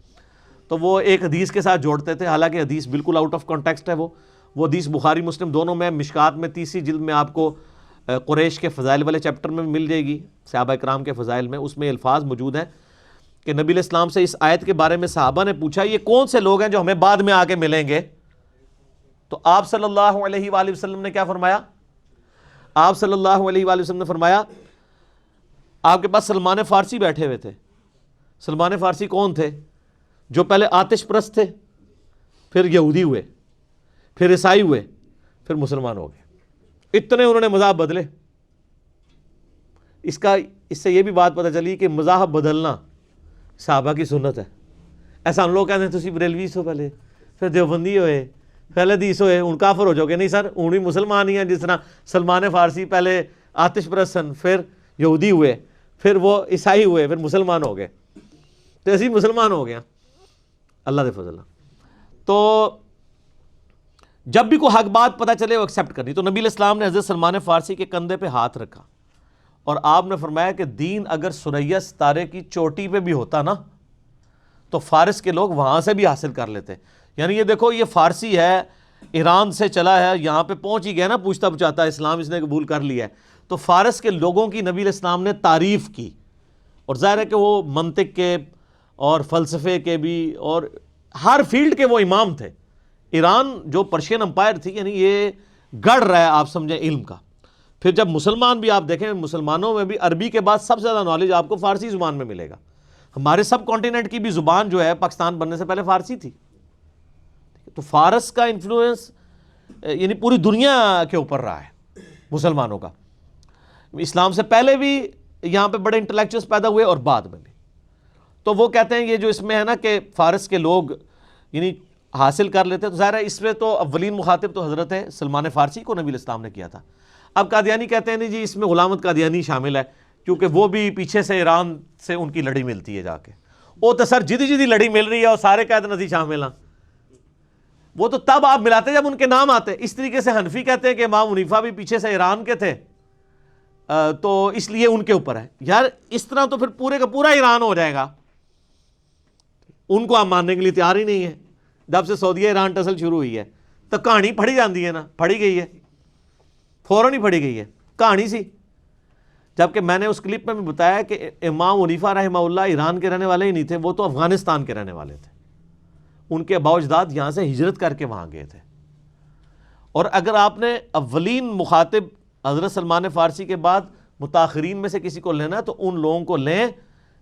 تو وہ ایک حدیث کے ساتھ جوڑتے تھے، حالانکہ حدیث بالکل آؤٹ آف کانٹیکسٹ ہے. وہ حدیث بخاری مسلم دونوں میں، مشکات میں 30 جلد میں آپ کو قریش کے فضائل والے چیپٹر میں مل جائے گی، صحابہ کرام کے فضائل میں. اس میں الفاظ موجود ہیں کہ نبی علیہ السلام سے اس آیت کے بارے میں صحابہ نے پوچھا یہ کون سے لوگ ہیں جو ہمیں بعد میں آ کے ملیں گے. تو آپ صلی اللہ علیہ وآلہ وسلم نے کیا فرمایا؟ آپ صلی اللہ علیہ وآلہ وسلم نے فرمایا آپ کے پاس سلمان فارسی بیٹھے ہوئے تھے. سلمان فارسی کون تھے؟ جو پہلے آتش پرست تھے، پھر یہودی ہوئے، پھر عیسائی ہوئے، پھر مسلمان ہو گئے. اتنے انہوں نے مذاہب بدلے. اس سے یہ بھی بات پتہ چلی کہ مذاہب بدلنا صحابہ کی سنت ہے. ایسا ہم لوگ کہتے ہیں تسی بریلوی سو پہلے، پھر دیوبندی ہوئے، پہلے حدیث ہوئے، ان کافر ہو جاؤ گے. نہیں سر، ان بھی مسلمان ہی ہیں. جس طرح سلمان فارسی پہلے آتش پرست، پھر یہودی ہوئے، پھر وہ عیسائی ہوئے، پھر مسلمان ہو گئے. تو ایسے ہی مسلمان ہو گیا اللہ دے فضل. تو جب بھی کوئی حق بات پتہ چلے وہ ایکسیپٹ کرنی. تو نبی علیہ السلام نے حضرت سلمان فارسی کے کندھے پہ ہاتھ رکھا اور آپ نے فرمایا کہ دین اگر ثریا ستارے کی چوٹی پہ بھی ہوتا نا تو فارس کے لوگ وہاں سے بھی حاصل کر لیتے. یعنی یہ دیکھو یہ فارسی ہے, ایران سے چلا ہے, یہاں پہ پہنچ ہی گیا نا, پوچھتا پوچھاتا اسلام اس نے قبول کر لیا ہے. تو فارس کے لوگوں کی نبی علیہ السلام نے تعریف کی, اور ظاہر ہے کہ وہ منطق کے اور فلسفے کے بھی اور ہر فیلڈ کے وہ امام تھے. ایران جو پرشین امپائر تھی, یعنی یہ گڑھ رہا ہے آپ سمجھیں علم کا. پھر جب مسلمان بھی آپ دیکھیں, مسلمانوں میں بھی عربی کے بعد سب سے زیادہ نالج آپ کو فارسی زبان میں ملے گا. ہمارے سب کانٹیننٹ کی بھی زبان جو ہے پاکستان بننے سے پہلے فارسی تھی. تو فارس کا انفلوئنس یعنی پوری دنیا کے اوپر رہا ہے مسلمانوں کا. اسلام سے پہلے بھی یہاں پہ بڑے انٹلیکچوئلز پیدا ہوئے اور بعد میں بھی. تو وہ کہتے ہیں یہ جو اس میں ہے نا کہ فارس کے لوگ یعنی حاصل کر لیتے, تو ظاہر ہے اس میں تو اولین مخاطب تو حضرت سلمان فارسی کو نبی علیہ السلام نے کیا تھا. اب قادیانی کہتے ہیں نہیں جی اس میں غلامت قادیانی شامل ہے, کیونکہ وہ بھی پیچھے سے ایران سے ان کی لڑی ملتی ہے جا کے. وہ تو سر جدی جدی لڑی مل رہی ہے اور سارے قید نظی شامل ہیں. وہ تو تب آپ ملاتے جب ان کے نام آتے. اس طریقے سے حنفی کہتے ہیں کہ امام حنیفہ بھی پیچھے سے ایران کے تھے, تو اس لیے ان کے اوپر ہے. یار اس طرح تو پھر پورے کا پورا ایران ہو جائے گا. ان کو آپ ماننے کے لیے تیار ہی نہیں ہے. جب سے سعودیہ ایران ٹسل شروع ہوئی ہے تو کہانی پڑھی جاتی ہے نا, پڑھی گئی ہے, فوراً ہی پڑھی گئی ہے کہانی سی. جبکہ میں نے اس کلپ میں بھی بتایا کہ امام حنیفہ رحمہ اللہ ایران کے رہنے والے ہی نہیں تھے, وہ تو افغانستان کے رہنے والے تھے. ان کے آباء و اجداد یہاں سے ہجرت کر کے وہاں گئے تھے. اور اگر آپ نے اولین مخاطب حضرت سلمان فارسی کے بعد متاخرین میں سے کسی کو لینا تو ان لوگوں کو لیں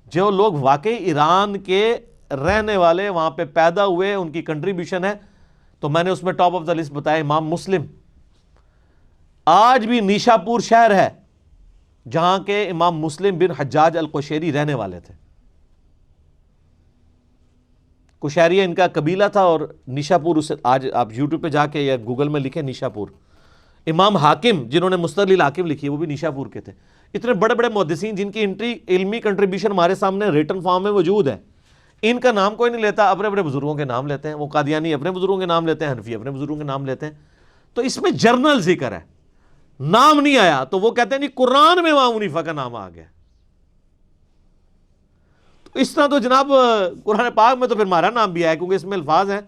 جو لوگ واقعی ایران کے رہنے والے, وہاں پہ پیدا ہوئے, ان کی کنٹریبیوشن ہے. تو میں نے اس میں ٹاپ آف دا لسٹ بتایا امام مسلم. آج بھی نیشا پور شہر ہے جہاں کے امام مسلم بن حجاج القشیری رہنے والے تھے. کشیریہ ان کا قبیلہ تھا, اور نیشا پور اسے آج آپ یوٹیوب پہ جا کے یا گوگل میں لکھیں نیشا پور. امام حاکم جنہوں نے مستدل الحاکم لکھی وہ بھی نیشا پور کے تھے. اتنے بڑے بڑے محدثین جن کی علمی کنٹریبیوشن ہمارے سامنے ریٹن فارم میں موجود ہے, ان کا نام کوئی نہیں لیتا, اپنے اپنے بزرگوں کے نام لیتے ہیں. وہ قادیانی اپنے بزرگوں کے نام لیتے ہیں, حنفی اپنے بزرگوں کے نام لیتے ہیں. تو اس میں جرنل ذکر ہے, نام نہیں آیا. تو وہ کہتے ہیں نہیں قرآن میں امام حنیفہ کا نام آ گیا. تو اس طرح تو جناب قرآن پاک میں تو پھر ہمارا نام بھی آیا, کیونکہ اس میں الفاظ ہیں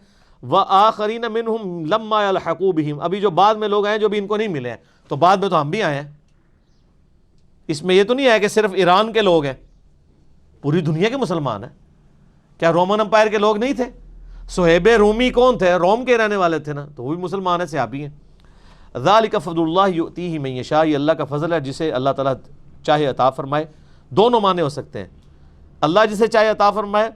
وآخرین منہم لما یلحقوا بہم, ابھی جو بعد میں لوگ آئے جو بھی ان کو نہیں ملے ہیں, تو بعد میں تو ہم بھی آئے ہیں. اس میں یہ تو نہیں ہے کہ صرف ایران کے لوگ ہیں, پوری دنیا کے مسلمان ہیں. کیا رومن امپائر کے لوگ نہیں تھے؟ صہیب رومی کون تھے؟ روم کے رہنے والے تھے نا, تو وہ بھی مسلمان ہیں, صحابی ہیں. ذالک فضل اللہ یؤتیہ من یشاء, یہ اللہ کا فضل ہے جسے اللہ تعالیٰ چاہے عطا فرمائے. دونوں معنی ہو سکتے ہیں, اللہ جسے چاہے عطا فرمائے,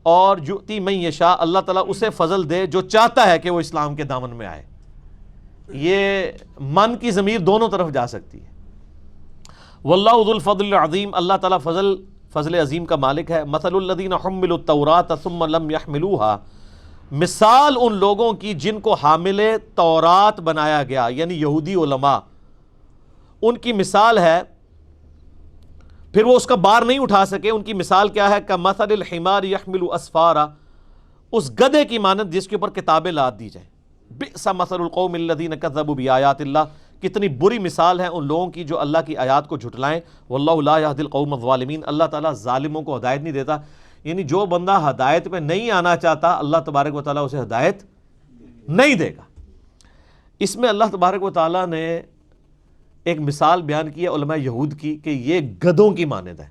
اور یؤتی من یشاء, اللہ تعالیٰ اسے فضل دے جو چاہتا ہے کہ وہ اسلام کے دامن میں آئے. یہ من کی ضمیر دونوں طرف جا سکتی ہے. واللہ ذو الفضل العظیم, اللہ تعالیٰ فضل عظیم کا مالک ہے. مثل الذین حملوا التوراۃ ثم لم يحملوها, مثال ان لوگوں کی جن کو حامل تورات بنایا گیا, یعنی یہودی علماء, ان کی مثال ہے پھر وہ اس کا بار نہیں اٹھا سکے. ان کی مثال کیا ہے؟ کمثل الحمار يحمل اسفارا, اس گدھے کی مانند جس کے اوپر کتابیں لاد دی جائیں. بئس مثل القوم الذین کذبوا بآیات اللہ, کتنی بری مثال ہے ان لوگوں کی جو اللہ کی آیات کو جھٹلائیں. واللہ لا یہدی القوم الظالمین, اللہ تعالیٰ ظالموں کو ہدایت نہیں دیتا. یعنی جو بندہ ہدایت پہ نہیں آنا چاہتا اللہ تبارک و تعالیٰ اسے ہدایت نہیں دے گا. اس میں اللہ تبارک و تعالیٰ نے ایک مثال بیان کی ہے علماء یہود کی کہ یہ گدھوں کی مانند ہے.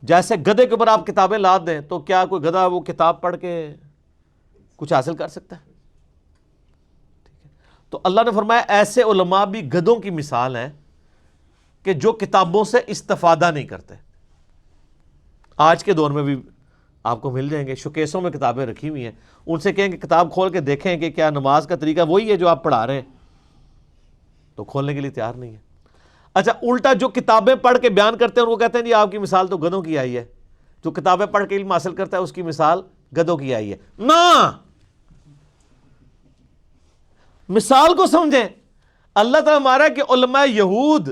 جیسے گدھے کے اوپر آپ کتابیں لاد دیں تو کیا کوئی گدھا وہ کتاب پڑھ کے کچھ حاصل کر سکتا ہے؟ تو اللہ نے فرمایا ایسے علماء بھی گدھوں کی مثال ہیں کہ جو کتابوں سے استفادہ نہیں کرتے. آج کے دور میں بھی آپ کو مل جائیں گے, شوکیسوں میں کتابیں رکھی ہوئی ہیں, ان سے کہیں کہ کتاب کھول کے دیکھیں کہ کیا نماز کا طریقہ وہی ہے جو آپ پڑھا رہے ہیں, تو کھولنے کے لیے تیار نہیں ہے. اچھا الٹا جو کتابیں پڑھ کے بیان کرتے ہیں اور وہ کہتے ہیں جی آپ کی مثال تو گدھوں کی آئی ہے. جو کتابیں پڑھ کے علم حاصل کرتا ہے اس کی مثال گدھوں کی آئی ہے. نہ, مثال کو سمجھیں. اللہ تعالیٰ ہمارا کہ علماء یہود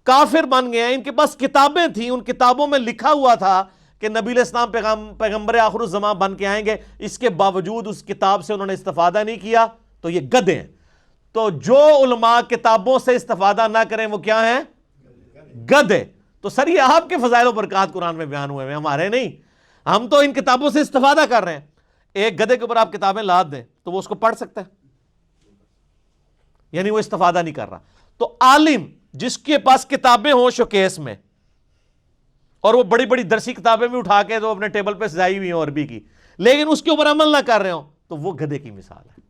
کافر بن گئے ہیں, ان کے پاس کتابیں تھیں, ان کتابوں میں لکھا ہوا تھا کہ نبی علیہ السلام پیغمبر آخر الزمان بن کے آئیں گے, اس کے باوجود اس کتاب سے انہوں نے استفادہ نہیں کیا, تو یہ گدھے ہیں. تو جو علماء کتابوں سے استفادہ نہ کریں وہ کیا ہیں؟ گدھے. تو سر یہ آپ کے فضائل و برکات قرآن میں بیان ہوئے ہیں, ہمارے نہیں. ہم تو ان کتابوں سے استفادہ کر رہے ہیں. ایک گدھے کے اوپر آپ کتابیں لاد دیں تو وہ اس کو پڑھ سکتا ہے, یعنی وہ استفادہ نہیں کر رہا. تو عالم جس کے پاس کتابیں ہوں شوکیس میں, اور وہ بڑی بڑی درسی کتابیں بھی اٹھا کے تو اپنے ٹیبل پہ سجائی ہوئی ہیں عربی کی, لیکن اس کے اوپر عمل نہ کر رہے ہوں, تو وہ گدھے کی مثال ہے.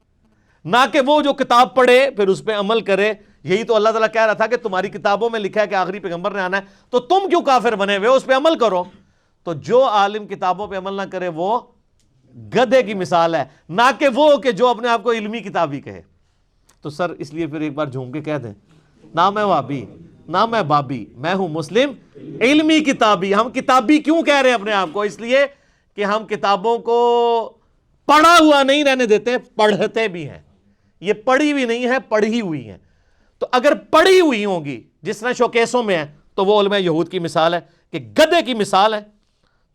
نہ کہ وہ جو کتاب پڑھے پھر اس پہ عمل کرے. یہی تو اللہ تعالیٰ کہہ رہا تھا کہ تمہاری کتابوں میں لکھا ہے کہ آخری پیغمبر نے آنا ہے, تو تم کیوں کافر بنے ہوئے, اس پہ عمل کرو. تو جو عالم کتابوں پہ عمل نہ کرے وہ گدھے کی مثال ہے, نہ کہ وہ کہ جو اپنے آپ کو علمی کتابی کہے. تو سر اس لیے پھر ایک بار جھوم کے کہہ دیں, نہ میں وابی نہ میں بابی, میں ہوں مسلم علمی کتابی. ہم کتابی کیوں کہہ رہے ہیں اپنے آپ کو؟ اس لیے کہ ہم کتابوں کو پڑھا ہوا نہیں رہنے دیتے, پڑھتے بھی ہیں. یہ پڑھی ہوئی نہیں ہے, پڑھی ہوئی ہیں. تو اگر پڑھی ہوئی ہوں گی جس طرح شوکیسوں میں ہے, تو وہ علماء یہود کی مثال ہے کہ گدھے کی مثال ہے.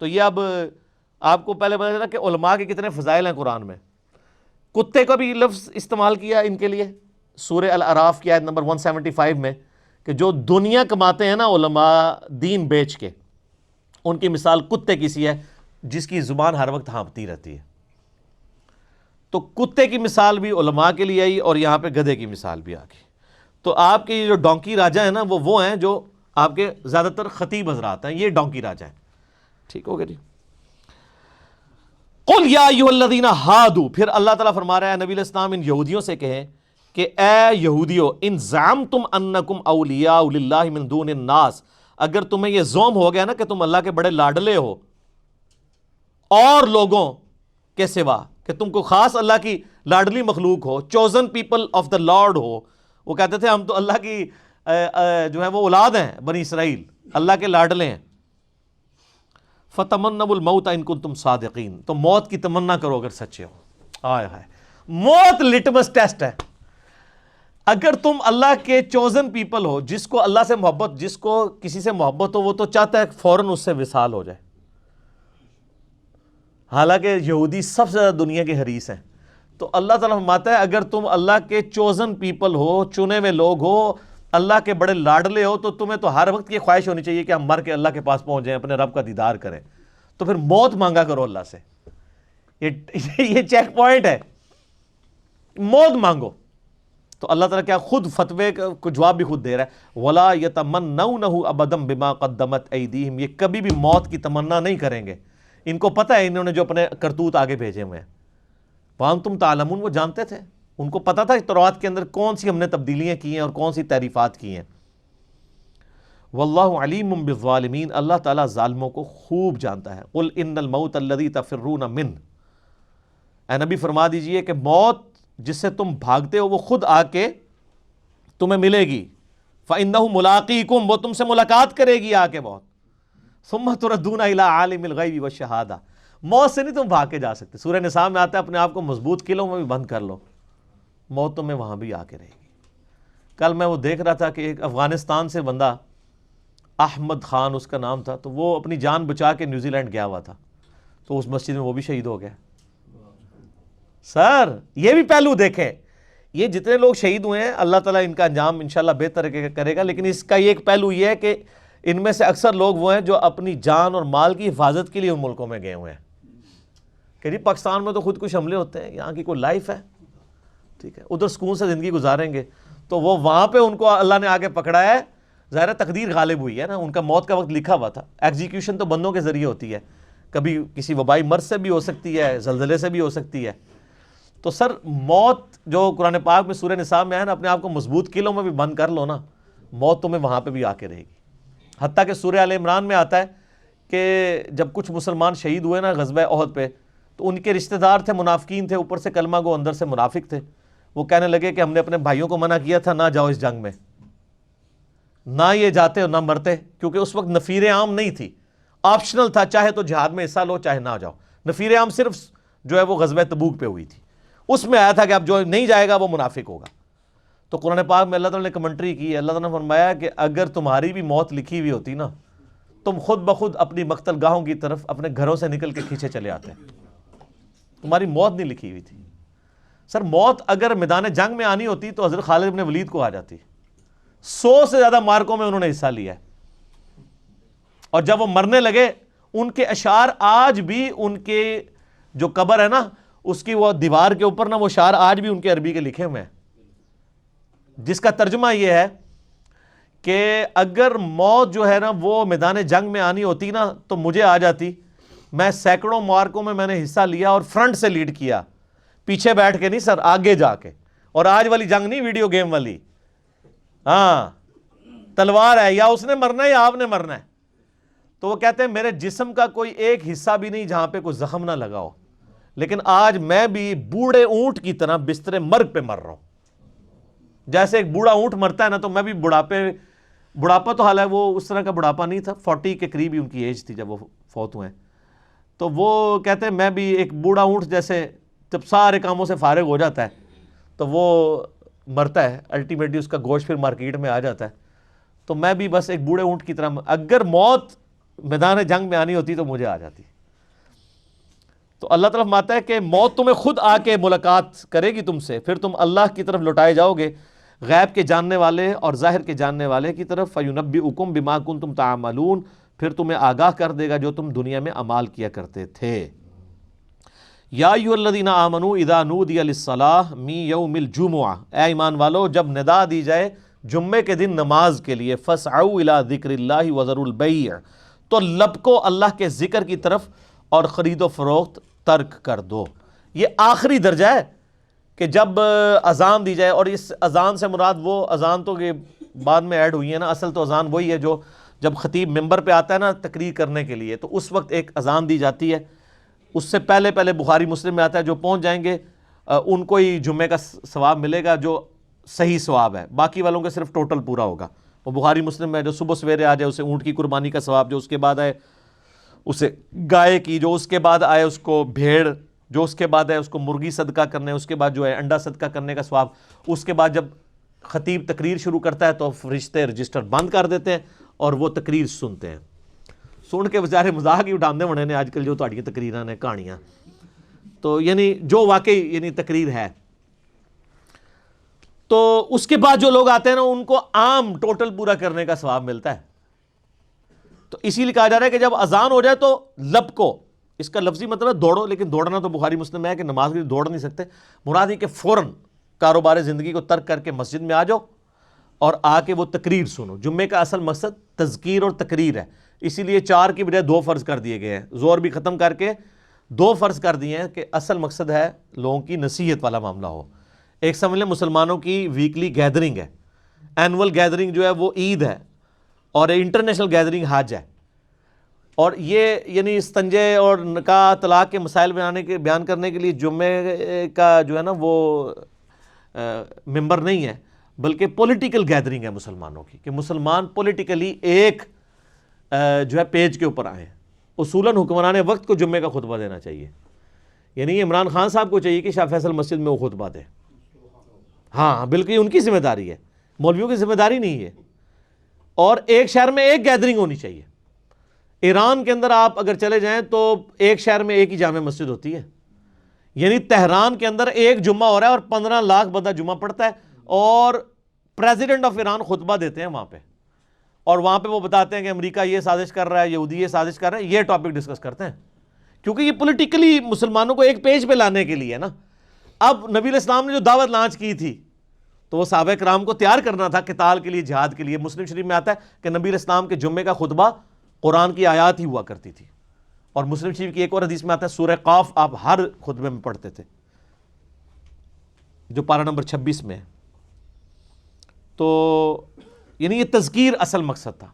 تو یہ اب آپ کو پہلے پتا چلا کہ علماء کے کتنے فضائل ہیں قرآن میں. کتے کا بھی لفظ استعمال کیا ان کے لیے سورہ الاعراف کی آیت نمبر 175 میں, کہ جو دنیا کماتے ہیں نا علماء دین بیچ کے, ان کی مثال کتے کی سی ہے جس کی زبان ہر وقت ہانپتی رہتی ہے. تو کتے کی مثال بھی علماء کے لیے آئی, اور یہاں پہ گدھے کی مثال بھی آ گئی. تو آپ کے یہ جو ڈونکی راجا ہیں نا, وہ ہیں جو آپ کے زیادہ تر خطیب حضرات ہیں, یہ ڈونکی راجا ہیں. ٹھیک ہو گیا جی. قل یا ایھا الذین ہادوا, پھر اللہ تعالیٰ فرما رہا ہے نبی علیہ السلام ان یہودیوں سے کہیں کہ اے یہودیو, ان زعمتم انکم اولیاء للہ من دون الناس, اگر تمہیں یہ زوم ہو گیا نا کہ تم اللہ کے بڑے لاڈلے ہو اور لوگوں کے سوا, کہ تم کو خاص اللہ کی لاڈلی مخلوق ہو, chosen people of the lord ہو. وہ کہتے تھے ہم تو اللہ کی جو ہے وہ اولاد ہیں, بنی اسرائیل اللہ کے لاڈلے ہیں. فَتَمَنَّوُا الْمَوْتَ إِن كُنتُمْ صَادِقِينَ, تو موت کی تمنا کرو اگر سچے ہو. آئے ہائے, موت لٹمس ٹیسٹ ہے. اگر تم اللہ کے چوزن پیپل ہو, جس کو اللہ سے محبت, جس کو کسی سے محبت ہو, وہ تو چاہتا ہے فوراً اس سے وصال ہو جائے. حالانکہ یہودی سب سے زیادہ دنیا کے حریص ہیں. تو اللہ تعالیٰ فرماتا ہے اگر تم اللہ کے چوزن پیپل ہو, چنے ہوئے لوگ ہو, اللہ کے بڑے لاڈلے ہو, تو تمہیں تو ہر وقت یہ خواہش ہونی چاہیے کہ ہم مر کے اللہ کے پاس پہنچ جائیں, اپنے رب کا دیدار کریں. تو پھر موت مانگا کرو اللہ سے. یہ چیک پوائنٹ ہے, موت مانگو. تو اللہ تعالیٰ کیا خود فتوے کو جواب بھی خود دے رہا ہے, وَلَا يَتَمَنَّوْنَهُ أَبَدًا بِمَا قَدَّمَتْ أَيْدِيهِمْ, یہ کبھی بھی موت کی تمنا نہیں کریں گے. ان کو پتہ ہے انہوں نے جو اپنے کرتوت آگے بھیجے ہوئے ہیں. وَأَنْتُمْ تَعْلَمُونَ, وہ جانتے تھے, ان کو پتہ تھا تورات کے اندر کون سی ہم نے تبدیلیاں کی ہیں اور کون سی تعریفات کی ہیں. وَاللَّهُ عَلِيمٌ بِالظَّالِمِينَ, اللہ تعالیٰ ظالموں کو خوب جانتا ہے. قُلْ إِنَّ الْمَوْتَ الَّذِي تَفِرُّونَ مِنْهُ, اے نبی فرما دیجئے کہ موت جس سے تم بھاگتے ہو وہ خود آ کے تمہیں ملے گی. فَإِنَّهُ مُلَاقِيكُمْ, وہ تم سے ملاقات کرے گی آ کے موت. ثُمَّ تُرَدُّونَ إِلَىٰ عَالِمِ الْغَيْبِ وَالشَّهَادَةِ, موت سے نہیں تم بھاگ کے جا سکتے. سورہ نساء میں آتا ہے اپنے آپ کو مضبوط قلعوں میں بھی بند کر لو, موت تمہیں وہاں بھی آ کے رہے گی. کل میں وہ دیکھ رہا تھا کہ ایک افغانستان سے بندہ, احمد خان اس کا نام تھا, تو وہ اپنی جان بچا کے نیوزی لینڈ گیا ہوا تھا, تو اس مسجد میں وہ بھی شہید ہو گیا. سر یہ بھی پہلو دیکھیں, یہ جتنے لوگ شہید ہوئے ہیں اللہ تعالیٰ ان کا انجام انشاءاللہ بہتر کرے گا, لیکن اس کا یہ ایک پہلو یہ ہے کہ ان میں سے اکثر لوگ وہ ہیں جو اپنی جان اور مال کی حفاظت کے لیے ان ملکوں میں گئے ہوئے ہیں. کہ جی پاکستان میں تو خود کش حملے ہوتے ہیں, یہاں کی کوئی لائف ہے, ٹھیک ہے, ادھر سکون سے زندگی گزاریں گے. تو وہ وہاں پہ ان کو اللہ نے آگے پکڑا ہے, ظاہر تقدیر غالب ہوئی ہے نا, ان کا موت کا وقت لکھا ہوا تھا. ایگزیکیوشن تو بندوں کے ذریعے ہوتی ہے, کبھی کسی وبائی مرض سے بھی ہو سکتی ہے, زلزلے سے بھی ہو سکتی ہے. تو سر موت جو قرآن پاک میں سورہ نساء میں ہے نا, اپنے آپ کو مضبوط قلعوں میں بھی بند کر لو نا, موت تمہیں وہاں پہ بھی آ کے رہے گی. حتیٰ کہ سورہ آل عمران میں آتا ہے کہ جب کچھ مسلمان شہید ہوئے نا غزوہ احد پہ, تو ان کے رشتہ دار تھے, منافقین تھے, اوپر سے کلمہ گو اندر سے منافق تھے. وہ کہنے لگے کہ ہم نے اپنے بھائیوں کو منع کیا تھا نہ جاؤ اس جنگ میں, نہ یہ جاتے اور نہ مرتے, کیونکہ اس وقت نفیر عام نہیں تھی, آپشنل تھا, چاہے تو جہاد میں حصہ لو چاہے نہ جاؤ. نفیر عام صرف جو ہے وہ غزوہ تبوک پہ ہوئی تھی, اس میں آیا تھا کہ اب جو نہیں جائے گا وہ منافق ہوگا. تو قرآن پاک میں اللہ تعالیٰ نے کمنٹری کی, اللہ تعالیٰ نے فرمایا کہ اگر تمہاری بھی موت لکھی ہوئی ہوتی نا, تم خود بخود اپنی مقتل گاہوں کی طرف اپنے گھروں سے نکل کے کھینچے چلے آتے. تمہاری موت نہیں لکھی ہوئی تھی. سر موت اگر میدان جنگ میں آنی ہوتی تو حضرت خالد بن ولید کو آ جاتی. 100 سے زیادہ مارکوں میں انہوں نے حصہ لیا ہے, اور جب وہ مرنے لگے ان کے اشعار آج بھی ان کے جو قبر ہے نا اس کی وہ دیوار کے اوپر نا وہ اشعار آج بھی ان کے عربی کے لکھے ہوئے ہیں، جس کا ترجمہ یہ ہے کہ اگر موت جو ہے نا وہ میدان جنگ میں آنی ہوتی نا تو مجھے آ جاتی، میں سینکڑوں معرکوں میں نے حصہ لیا اور فرنٹ سے لیڈ کیا، پیچھے بیٹھ کے نہیں سر، آگے جا کے، اور آج والی جنگ نہیں ویڈیو گیم والی، ہاں تلوار ہے، یا اس نے مرنا ہے یا آپ نے مرنا ہے۔ تو وہ کہتے ہیں میرے جسم کا کوئی ایک حصہ بھی نہیں جہاں پہ کوئی زخم نہ لگا ہو، لیکن آج میں بھی بوڑھے اونٹ کی طرح بستر مرگ پہ مر رہا ہوں۔ جیسے ایک بوڑھا اونٹ مرتا ہے نا، تو میں بھی بڑھاپا تو حال ہے وہ اس طرح کا بڑھاپا نہیں تھا، 40 کے قریب ہی ان کی ایج تھی جب وہ فوت ہوئے ہیں، تو وہ کہتے ہیں میں بھی ایک بوڑھا اونٹ جیسے جب سارے کاموں سے فارغ ہو جاتا ہے تو وہ مرتا ہے، الٹیمیٹلی اس کا گوشت پھر مارکیٹ میں آ جاتا ہے، تو میں بھی بس ایک بوڑھے اونٹ کی طرح، اگر موت میدان جنگ میں آنی ہوتی تو مجھے آ جاتی۔ تو اللہ تعالیٰ فرماتا ہے کہ موت تمہیں خود آ کے ملاقات کرے گی تم سے، پھر تم اللہ کی طرف لوٹائے جاؤ گے، غیب کے جاننے والے اور ظاہر کے جاننے والے کی طرف، فَيُنَبِّئُكُم بِمَا كُنتُمْ تَعْمَلُونَ، پھر تمہیں آگاہ کر دے گا جو تم دنیا میں اعمال کیا کرتے تھے۔ یا ایھا الذین آمنوا اذا نودی للصلاۃ من یوم الجمعہ، اے ایمان والو جب ندا دی جائے جمعے کے دن نماز کے لیے، فاسعوا الی ذکر اللہ وذروا البیع، تو لپکو اللہ کے ذکر کی طرف اور خرید و فروخت ترک کر دو۔ یہ آخری درجہ ہے کہ جب اذان دی جائے، اور اس اذان سے مراد وہ اذان تو یہ بعد میں ایڈ ہوئی ہے نا، اصل تو اذان وہی ہے جو جب خطیب ممبر پہ آتا ہے نا تقریر کرنے کے لیے، تو اس وقت ایک اذان دی جاتی ہے، اس سے پہلے بخاری مسلم میں آتا ہے جو پہنچ جائیں گے ان کو ہی جمعے کا ثواب ملے گا جو صحیح ثواب ہے، باقی والوں کا صرف ٹوٹل پورا ہوگا۔ وہ بخاری مسلم میں جو صبح سویرے آ جائے اسے اونٹ کی قربانی کا ثواب، جو اس کے بعد آئے اسے گائے کی، جو اس کے بعد آئے اس کو بھیڑ، جو اس کے بعد ہے اس کو مرغی صدقہ کرنے، اس کے بعد جو ہے انڈا صدقہ کرنے کا ثواب، اس کے بعد جب خطیب تقریر شروع کرتا ہے تو فرشتے رجسٹر بند کر دیتے ہیں اور وہ تقریر سنتے ہیں، سن کے بیچارے مذاق ہی اٹھاندے ہونے نے آج کل جو تہاڈیاں تقریراں نے کہانیاں، تو یعنی جو واقعی یعنی تقریر ہے۔ تو اس کے بعد جو لوگ آتے ہیں نا ان کو عام ٹوٹل پورا کرنے کا ثواب ملتا ہے۔ تو اسی لیے کہا جا رہا ہے کہ جب اذان ہو جائے تو لپکو، اس کا لفظی مطلب ہے دوڑو، لیکن دوڑنا تو بخاری مسلم میں ہے کہ نماز کے لیے دوڑ نہیں سکتے، مراد یہ کہ فوراً کاروبار زندگی کو ترک کر کے مسجد میں آ جاؤ اور آ کے وہ تقریر سنو۔ جمعے کا اصل مقصد تذکیر اور تقریر ہے، اسی لیے 4 کی بجائے 2 فرض کر دیے گئے ہیں، زور بھی ختم کر کے 2 فرض کر دیے ہیں کہ اصل مقصد ہے لوگوں کی نصیحت والا معاملہ ہو۔ ایک سمجھ لیں مسلمانوں کی ویکلی گیدرنگ ہے، اینول گیدرنگ جو ہے وہ عید ہے، اور انٹرنیشنل گیدرنگ حج ہے، اور یہ یعنی استنجے اور نکاح طلاق کے مسائل بیان کرنے کے لیے جمعے کا جو ہے نا وہ ممبر نہیں ہے، بلکہ پولیٹیکل گیدرنگ ہے مسلمانوں کی، کہ مسلمان پولیٹیکلی ایک جو ہے پیج کے اوپر آئیں۔ اصولاً حکمران وقت کو جمعے کا خطبہ دینا چاہیے، یعنی عمران خان صاحب کو چاہیے کہ شاہ فیصل مسجد میں وہ خطبہ دے، ہاں بالکل ان کی ذمہ داری ہے، مولویوں کی ذمہ داری نہیں ہے۔ اور ایک شہر میں ایک گیدرنگ ہونی چاہیے۔ ایران کے اندر آپ اگر چلے جائیں تو ایک شہر میں ایک ہی جامع مسجد ہوتی ہے، یعنی تہران کے اندر ایک جمعہ ہو رہا ہے اور 15 لاکھ بندہ جمعہ پڑھتا ہے، اور پریزیڈنٹ آف ایران خطبہ دیتے ہیں وہاں پہ، اور وہاں پہ وہ بتاتے ہیں کہ امریکہ یہ سازش کر رہا ہے، یہودی یہ سازش کر رہے ہیں، یہ ٹاپک ڈسکس کرتے ہیں، کیونکہ یہ پولیٹیکلی مسلمانوں کو ایک پیج پہ لانے کے لیے نا۔ اب نبی علیہ السلام نے جو دعوت لانچ کی تھی تو وہ صحابہ کرام کو تیار کرنا تھا قتال کے لیے، جہاد کے لیے۔ مسلم شریف میں آتا ہے کہ نبی علیہ السلام کے جمعے کا خطبہ قرآن کی آیات ہی ہوا کرتی تھی، اور مسلم شریف کی ایک اور حدیث میں آتا ہے سورہ قاف آپ ہر خطبے میں پڑھتے تھے، جو پارہ نمبر 26 میں ہے۔ تو یعنی یہ تذکیر اصل مقصد تھا،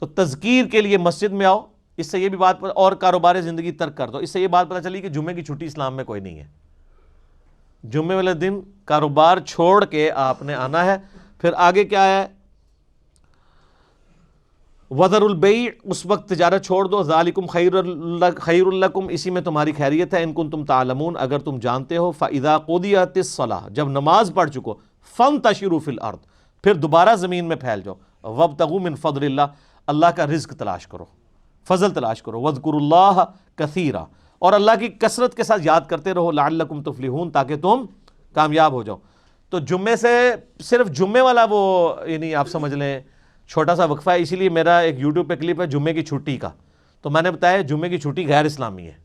تو تذکیر کے لیے مسجد میں آؤ۔ اس سے یہ بھی بات اور کاروبار زندگی ترک کر دو، اس سے یہ بات پتہ چلی کہ جمعے کی چھٹی اسلام میں کوئی نہیں ہے، جمعے والے دن کاروبار چھوڑ کے آپ نے آنا ہے۔ پھر آگے کیا ہے، وذروا البیع، اس وقت تجارت چھوڑ دو، ذالکم خیر لکم، اسی میں تمہاری خیریت ہے، ان کنتم تعلمون، اگر تم جانتے ہو۔ فاذا قضیت الصلاۃ، جب نماز پڑھ چکو، فانتشروا فی الارض، پھر دوبارہ زمین میں پھیل جاؤ، وابتغوا من فضل اللہ، اللہ کا رزق تلاش کرو، فضل تلاش کرو، واذکروا اللہ کثیرا، اور اللہ کی کثرت کے ساتھ یاد کرتے رہو، لعلکم تفلحون، تاکہ تم کامیاب ہو جاؤ۔ تو جمعے سے صرف جمعے والا وہ یعنی آپ سمجھ لیں چھوٹا سا وقفہ ہے، اسی لیے میرا ایک یوٹیوب پہ کلپ ہے جمعے کی چھٹی کا، تو میں نے بتایا جمعے کی چھٹی غیر اسلامی ہے.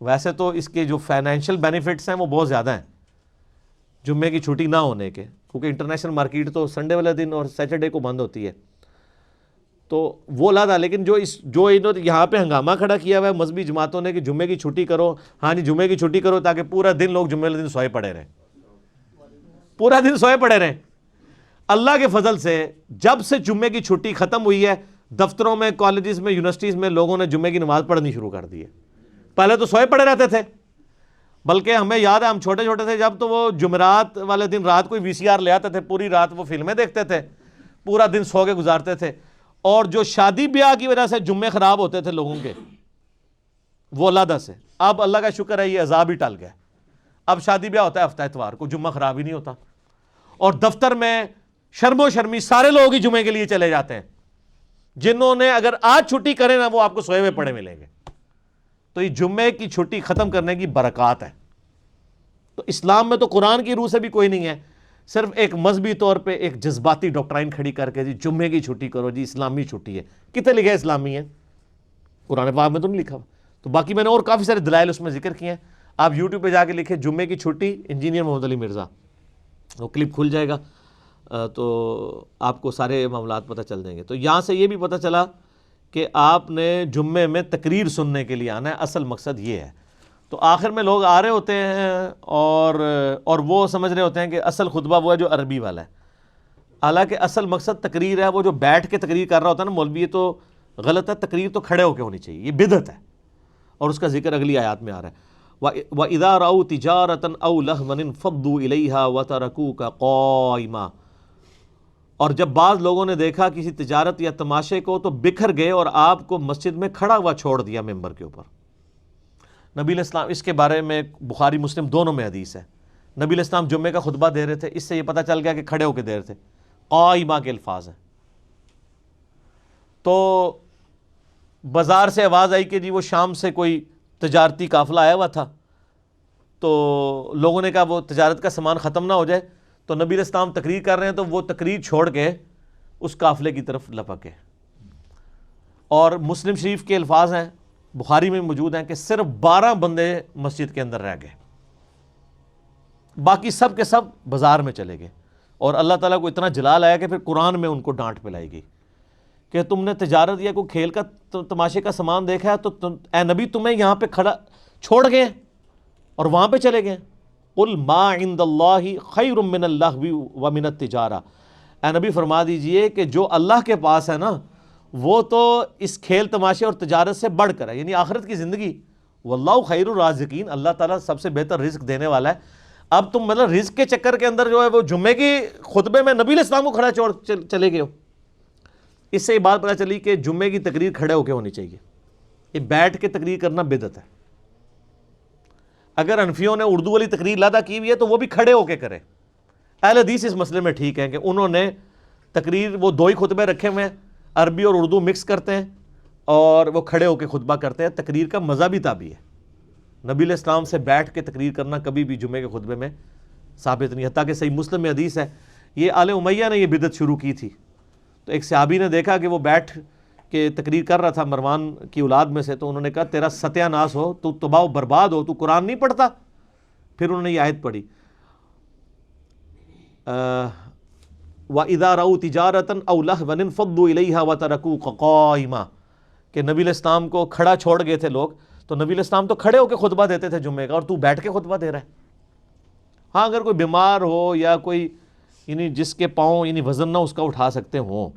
ویسے تو اس کے جو فائنینشیل بینیفٹس ہیں وہ بہت زیادہ ہیں جمعے کی چھٹی نہ ہونے کے, کیونکہ انٹرنیشنل مارکیٹ تو سنڈے والے دن اور سیٹرڈے کو بند ہوتی ہے, تو وہ لادا. لیکن جو انہوں نے یہاں پہ ہنگامہ کھڑا کیا ہوا ہے مذہبی جماعتوں نے کہ جمعے کی چھٹی کرو, ہاں جی جمعے کی چھٹی کرو تاکہ پورا دن لوگ جمعے والے دن سوئے پڑے رہیں, پورا دن سوئے پڑے رہیں. اللہ کے فضل سے جب سے جمعے کی چھٹی ختم ہوئی ہے, دفتروں میں, کالجز میں, یونیورسٹیز میں لوگوں نے جمعے کی نماز پڑھنی شروع کر دی ہے. پہلے تو سوئے پڑے رہتے تھے, بلکہ ہمیں یاد ہے ہم چھوٹے چھوٹے تھے جب تو وہ جمعرات والے دن رات کوئی VCR لے آتے تھے, پوری رات وہ فلمیں دیکھتے تھے, پورا دن سو کے گزارتے تھے. اور جو شادی بیاہ کی وجہ سے جمعے خراب ہوتے تھے لوگوں کے, وہ علیحدہ سے. اب اللہ کا شکر ہے یہ عذاب ہی ٹل گیا, اب شادی بیاہ ہوتا ہے ہفتہ اتوار کو, جمعہ خراب ہی نہیں ہوتا. اور دفتر میں شرم و شرمی سارے لوگ ہی جمعے کے لیے چلے جاتے ہیں, جنہوں نے اگر آج چھٹی کرے نا وہ آپ کو سوئے ہوئے پڑے ملیں گے. تو یہ جمعے کی چھٹی ختم کرنے کی برکات ہے. تو اسلام میں تو قرآن کی روح سے بھی کوئی نہیں ہے, صرف ایک مذہبی طور پہ ایک جذباتی ڈاکٹرائن کھڑی کر کے جی جمعے کی چھٹی کرو, جی اسلامی چھٹی ہے. کتنے لکھے اسلامی ہے؟ قرآن پاک میں تو نہیں لکھا. تو باقی میں نے اور کافی سارے دلائل اس میں ذکر کیے ہیں. آپ یوٹیوب پہ جا کے لکھیں جمعے کی چھٹی انجینئر محمد علی مرزا, وہ کلپ کھل جائے گا, تو آپ کو سارے معاملات پتہ چل جائیں گے. تو یہاں سے یہ بھی پتہ چلا کہ آپ نے جمعے میں تقریر سننے کے لیے آنا ہے, اصل مقصد یہ ہے. تو آخر میں لوگ آ رہے ہوتے ہیں اور وہ سمجھ رہے ہوتے ہیں کہ اصل خطبہ وہ ہے جو عربی والا ہے, حالانکہ اصل مقصد تقریر ہے. وہ جو بیٹھ کے تقریر کر رہا ہوتا ہے نا مولوی, یہ تو غلط ہے. تقریر تو کھڑے ہو کے ہونی چاہیے, یہ بدعت ہے, اور اس کا ذکر اگلی آیات میں آ رہا ہے. وَإِذَا رَأَوْا تِجَارَةً أَوْ لَهْوًا انفَضُّوا إِلَيْهَا وَتَرَكُوكَ قَائِمًا. اور جب بعض لوگوں نے دیکھا کسی تجارت یا تماشے کو تو بکھر گئے اور آپ کو مسجد میں کھڑا ہوا چھوڑ دیا ممبر کے اوپر. نبی علیہ السلام, اس کے بارے میں بخاری مسلم دونوں میں حدیث ہے, نبی علیہ السلام جمعے کا خطبہ دے رہے تھے, اس سے یہ پتہ چل گیا کہ کھڑے ہو کے دے رہے تھے. قائمہ کے الفاظ ہیں. تو بازار سے آواز آئی کہ جی وہ شام سے کوئی تجارتی قافلہ آیا ہوا تھا, تو لوگوں نے کہا وہ تجارت کا سامان ختم نہ ہو جائے. تو نبی علیہ السلام تقریر کر رہے ہیں تو وہ تقریر چھوڑ کے اس قافلے کی طرف لپکے. اور مسلم شریف کے الفاظ ہیں, بخاری میں موجود ہیں, کہ صرف 12 بندے مسجد کے اندر رہ گئے, باقی سب کے سب بازار میں چلے گئے. اور اللہ تعالیٰ کو اتنا جلال آیا کہ پھر قرآن میں ان کو ڈانٹ پلائی گئی کہ تم نے تجارت یا کوئی کھیل کا تماشے کا سامان دیکھا ہے تو اے نبی تمہیں یہاں پہ کھڑا چھوڑ گئے اور وہاں پہ چلے گئے. قل ما عند اللہ خیر من اللہو ومن التجارہ. اے نبی فرما دیجئے کہ جو اللہ کے پاس ہے نا وہ تو اس کھیل تماشے اور تجارت سے بڑھ کر ہے, یعنی آخرت کی زندگی. واللہ خیر الرازقین, اللہ تعالیٰ سب سے بہتر رزق دینے والا ہے. اب تم مطلب رزق کے چکر کے اندر جو ہے وہ جمعے کی خطبے میں نبی علیہ السلام کو کھڑا چھوڑ چلے گئے ہو. اس سے یہ بات پتہ چلی کہ جمعے کی تقریر کھڑے ہو کے ہونی چاہیے, یہ بیٹھ کے تقریر کرنا بدعت ہے. اگر حنفیوں نے اردو والی تقریر لادا کی ہوئی ہے تو وہ بھی کھڑے ہو کے کرے. اہل حدیث اس مسئلے میں ٹھیک ہیں کہ انہوں نے تقریر وہ 2 ہی خطبے رکھے ہوئے ہیں, عربی اور اردو مکس کرتے ہیں اور وہ کھڑے ہو کے خطبہ کرتے ہیں. تقریر کا مزہ بھی تابع ہے. نبی علیہ السلام سے بیٹھ کے تقریر کرنا کبھی بھی جمعے کے خطبے میں ثابت نہیں, حتیٰ کہ صحیح مسلم میں حدیث ہے. یہ آل امیہ نے یہ بدعت شروع کی تھی, تو ایک صحابی نے دیکھا کہ وہ بیٹھ کے تقریر کر رہا تھا مروان کی اولاد میں سے, تو انہوں نے کہا تیرا ستیہ ناس ہو, تو تباہ و برباد ہو, تو قرآن نہیں پڑھتا. پھر انہوں نے یہ آیت پڑھی وَإِذَا رَأَوْا تِجَارَةً أَوْ لَهْوًا انفَضُّوا إِلَيْهَا وَتَرَكُوكَ قَائِمًا, کہ نبی علیہ السلام کو کھڑا چھوڑ گئے تھے لوگ, تو نبی علیہ السلام تو کھڑے ہو کے خطبہ دیتے تھے جمعے کا, اور تو بیٹھ کے خطبہ دے رہا ہے. ہاں اگر کوئی بیمار ہو یا کوئی یعنی جس کے پاؤں یعنی وزن نہ اس کا اٹھا سکتے ہوں,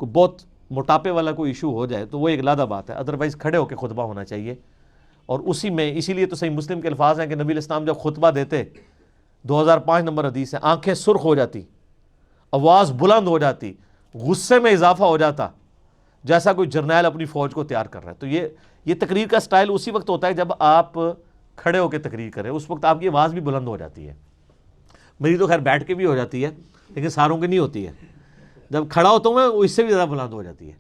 کوئی بہت موٹاپے والا کوئی ایشو ہو جائے تو وہ ایک علیحدہ بات ہے, ادروائز کھڑے ہو کے خطبہ ہونا چاہیے. اور اسی میں اسی لیے تو صحیح مسلم کے الفاظ ہیں کہ نبی علیہ السلام جب خطبہ دیتے, 2005 نمبر حدیث ہے, آنکھیں سرخ ہو جاتی, آواز بلند ہو جاتی, غصے میں اضافہ ہو جاتا, جیسا کوئی جرنیل اپنی فوج کو تیار کر رہا ہے. تو یہ تقریر کا سٹائل اسی وقت ہوتا ہے جب آپ کھڑے ہو کے تقریر کریں, اس وقت آپ کی آواز بھی بلند ہو جاتی ہے. میری تو خیر بیٹھ کے بھی ہو جاتی ہے, لیکن ساروں کی نہیں ہوتی ہے. جب کھڑا ہوتا ہوں میں وہ اس سے بھی زیادہ بلند ہو جاتی ہے.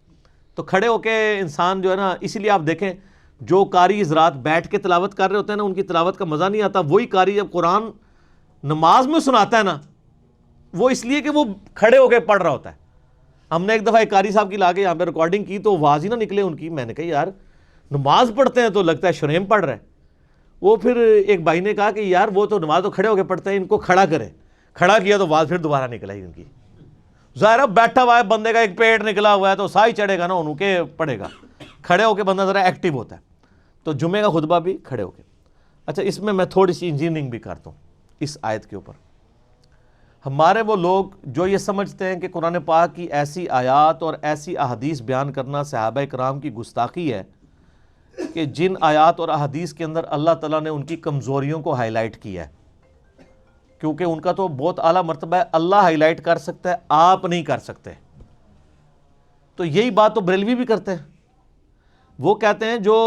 تو کھڑے ہو کے انسان جو ہے نا, اسی لیے آپ دیکھیں جو قاری حضرات بیٹھ کے تلاوت کر رہے ہوتے ہیں نا, ان کی تلاوت کا مزہ نہیں آتا. وہی قاری جب قرآن نماز میں سناتا ہے نا, وہ اس لیے کہ وہ کھڑے ہو کے پڑھ رہا ہوتا ہے. ہم نے ایک دفعہ ایک قاری صاحب کی لا کے یہاں پہ ریکارڈنگ کی تو آواز ہی نہ نکلے ان کی. میں نے کہا یار نماز پڑھتے ہیں تو لگتا ہے شریم پڑھ رہے ہیں. وہ پھر ایک بھائی نے کہا کہ یار وہ تو نماز تو کھڑے ہو کے پڑھتے ہیں, ان کو کھڑا کریں. کھڑا کیا تو آواز پھر دوبارہ نکل آئی ان کی. ظاہر بیٹھا ہوا ہے بندے کا ایک پیٹ نکلا ہوا ہے تو سا ہی چڑھے گا نا, انہوں کے پڑے گا. کھڑے ہو کے بندہ ذرا ایکٹیو ہوتا ہے. تو جمعے کا خطبہ بھی کھڑے ہو کے. اچھا اس میں تھوڑی سی انجینئرنگ بھی کرتا ہوں اس آیت کے اوپر. ہمارے وہ لوگ جو یہ سمجھتے ہیں کہ قرآن پاک کی ایسی آیات اور ایسی احادیث بیان کرنا صحابہ کرام کی گستاخی ہے کہ جن آیات اور احادیث کے اندر اللہ تعالیٰ نے ان کی کمزوریوں کو ہائی لائٹ کیا ہے, کیونکہ ان کا تو بہت اعلیٰ مرتبہ ہے, اللہ ہائی لائٹ کر سکتا ہے, آپ نہیں کر سکتے. تو یہی بات تو بریلوی بھی کرتے ہیں. وہ کہتے ہیں جو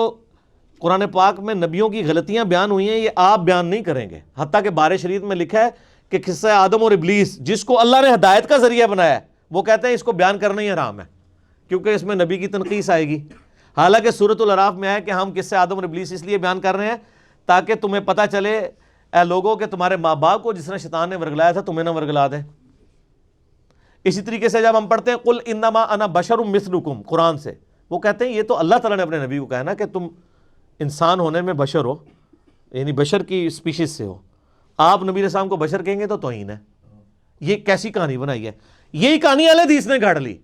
قرآن پاک میں نبیوں کی غلطیاں بیان ہوئی ہیں یہ آپ بیان نہیں کریں گے. حتیٰ کہ بارِ شریعت میں لکھا ہے کہ قصہ آدم اور ابلیس جس کو اللہ نے ہدایت کا ذریعہ بنایا ہے, وہ کہتے ہیں اس کو بیان کرنا ہی حرام ہے کیونکہ اس میں نبی کی تنقیص آئے گی. حالانکہ سورۃ الاعراف میں ہے کہ ہم قصہ آدم اور ابلیس اس لیے بیان کر رہے ہیں تاکہ تمہیں پتہ چلے اے لوگوں کہ تمہارے ماں باپ کو جس نے شیطان نے ورگلایا تھا تمہیں نہ ورگلا دے. اسی طریقے سے جب ہم پڑھتے ہیں قل انما انا بشر مثلکم قرآن سے, وہ کہتے ہیں یہ تو اللہ تعالیٰ نے اپنے نبی کو کہا نا کہ تم انسان ہونے میں بشر ہو, یعنی بشر کی اسپیشیز سے ہو. آپ نبی علیہ السلام کو بشر کہیں گے تو توہین ہے. یہ کیسی کہانی بنائی ہے؟ یہی کہانی اہل حدیث نے گھڑ لی.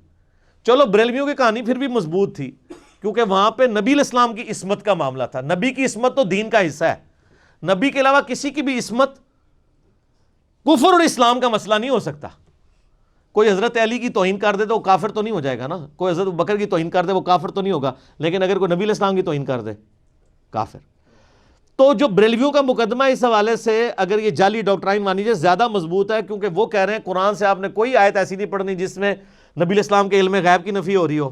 چلو بریلویوں کی کہانی پھر بھی مضبوط تھی کیونکہ وہاں پہ نبی علیہ السلام کی عصمت کا معاملہ تھا. نبی کی عصمت تو دین کا حصہ ہے. نبی کے علاوہ کسی کی بھی عصمت کفر اور اسلام کا مسئلہ نہیں ہو سکتا. کوئی حضرت علی کی توہین کر دے تو وہ کافر تو نہیں ہو جائے گا نا, کوئی حضرت بکر کی توہین کر دے وہ کافر تو نہیں ہوگا, لیکن اگر کوئی نبی علیہ السلام کی توہین کر دے کافر. تو جو بریلویوں کا مقدمہ اس حوالے سے اگر یہ جعلی ڈاکٹرائن مانی جائے زیادہ مضبوط ہے, کیونکہ وہ کہہ رہے ہیں قرآن سے آپ نے کوئی آیت ایسی نہیں پڑھنی جس میں نبی علیہ السلام کے علم غیب کی نفی ہو رہی ہو.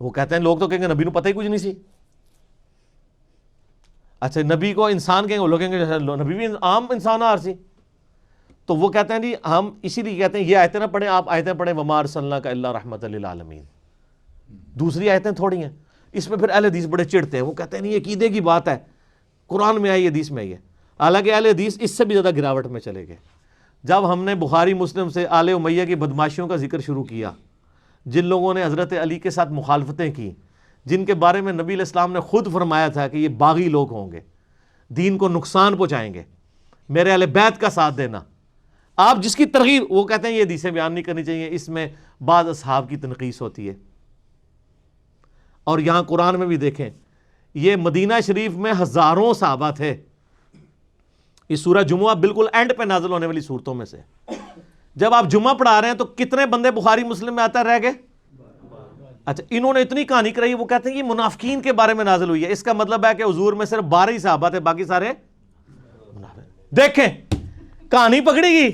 وہ کہتے ہیں لوگ تو کہیں گے نبی نو پتہ ہی کچھ نہیں سی. اچھا نبی کو انسان کہیں گے, وہ لوگ کہیں گے نبی بھی عام انسان آر سی. تو وہ کہتے ہیں جی ہم اسی لیے کہتے ہیں یہ آیتیں نہ پڑھیں, آپ آیتیں پڑھیں وما ارسلناک الا رحمۃ للعالمین. دوسری آیتیں تھوڑی ہیں. اس میں پھر اہل حدیث بڑے چڑھتے ہیں, وہ کہتے ہیں نہیں یہ عقیدے کی بات ہے, قرآن میں آئی حدیث میں آئی ہے. حالانکہ اہل حدیث اس سے بھی زیادہ گراوٹ میں چلے گئے. جب ہم نے بخاری مسلم سے آل امیہ کی بدماشیوں کا ذکر شروع کیا, جن لوگوں نے حضرت علی کے ساتھ مخالفتیں کی, جن کے بارے میں نبی علیہ السلام نے خود فرمایا تھا کہ یہ باغی لوگ ہوں گے, دین کو نقصان پہنچائیں گے, میرے اہل بیت کا ساتھ دینا, آپ جس کی ترغیب, وہ کہتے ہیں یہ حدیثیں بیان نہیں کرنی چاہیے, اس میں بعض اصحاب کی تنقیص ہوتی ہے. اور یہاں قرآن میں بھی دیکھیں یہ مدینہ شریف میں ہزاروں صحابہ تھے. یہ سورہ جمعہ بالکل اینڈ پہ نازل ہونے والی صورتوں میں سے. جب آپ جمعہ پڑھا رہے ہیں تو کتنے بندے بخاری مسلم میں آتا رہ گئے؟ اچھا انہوں نے اتنی کہانی کرائی, وہ کہتے ہیں یہ منافقین کے بارے میں نازل ہوئی ہے. اس کا مطلب ہے کہ حضور میں صرف 12 ہی صحابہ تھے, باقی سارے منافق. دیکھیں کہانی پکڑی گی.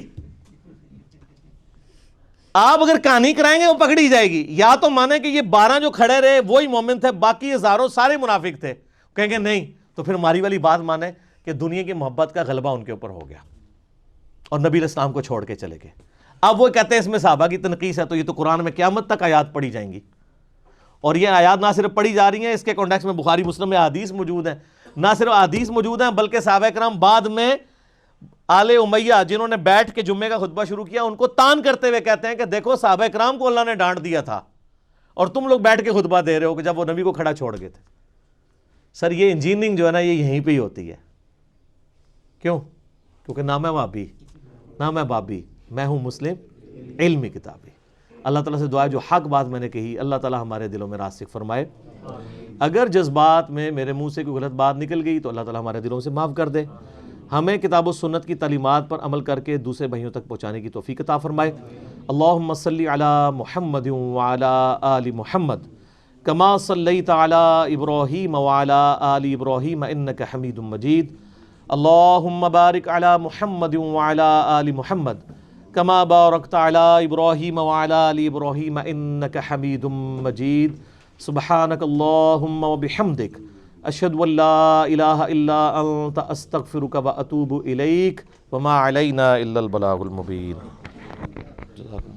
آپ اگر کہانی کرائیں گے وہ پکڑی جائے گی. یا تو مانیں کہ یہ 12 جو کھڑے رہے وہی مومن تھے, باقی ہزاروں سارے منافق تھے. کہیں گے نہیں تو پھر ہماری والی بات مانیں کہ دنیا کی محبت کا غلبہ ان کے اوپر ہو گیا اور نبی علیہ السلام کو چھوڑ کے چلے گئے. اب وہ کہتے ہیں اس میں صحابہ کی تنقیص ہے, تو یہ تو قرآن میں قیامت تک آیات پڑھی جائیں گی. اور یہ آیات نہ صرف پڑھی جا رہی ہیں, اس کے کانٹیکس میں بخاری مسلم میں حدیث موجود ہیں. نہ صرف حدیث موجود ہیں بلکہ صحابہ کرام بعد میں آل امیہ جنہوں نے بیٹھ کے جمعے کا خطبہ شروع کیا ان کو تان کرتے ہوئے کہتے ہیں کہ دیکھو صحابہ کرام کو اللہ نے ڈانٹ دیا تھا اور تم لوگ بیٹھ کے خطبہ دے رہے ہو کہ جب وہ نبی کو کھڑا چھوڑ گئے تھے. سر یہ انجینئرنگ جو ہے نا یہ یہیں پہ ہی ہوتی ہے. کیوں؟ کیونکہ نہ میں وہابی نہ میں بابی, میں ہوں مسلم علمی کتابی. اللہ تعالیٰ سے دعا ہے جو حق بات میں نے کہی اللہ تعالیٰ ہمارے دلوں میں راسخ فرمائے. اگر جذبات میں میرے منہ سے کوئی غلط بات نکل گئی تو اللہ تعالیٰ ہمارے دلوں سے معاف کر دے. ہمیں کتاب و سنت کی تعلیمات پر عمل کر کے دوسرے بھائیوں تک پہنچانے کی توفیق عطا فرمائے. اللہم صلی علی محمد وعلی آل محمد کما صلیت علی ابراہیم وعلی آل ابراہیم انک حمید مجید. اللہم بارک علی محمد وعلی آل محمد کما بارکت علی ابراہیم وعلی آل ابراہیم انک حمید مجید. سبحانک اللہم وبحمدک اشہد ان لا الہ الا انت استغفرک واتوب الیک وما علینا الا البلاغ المبین.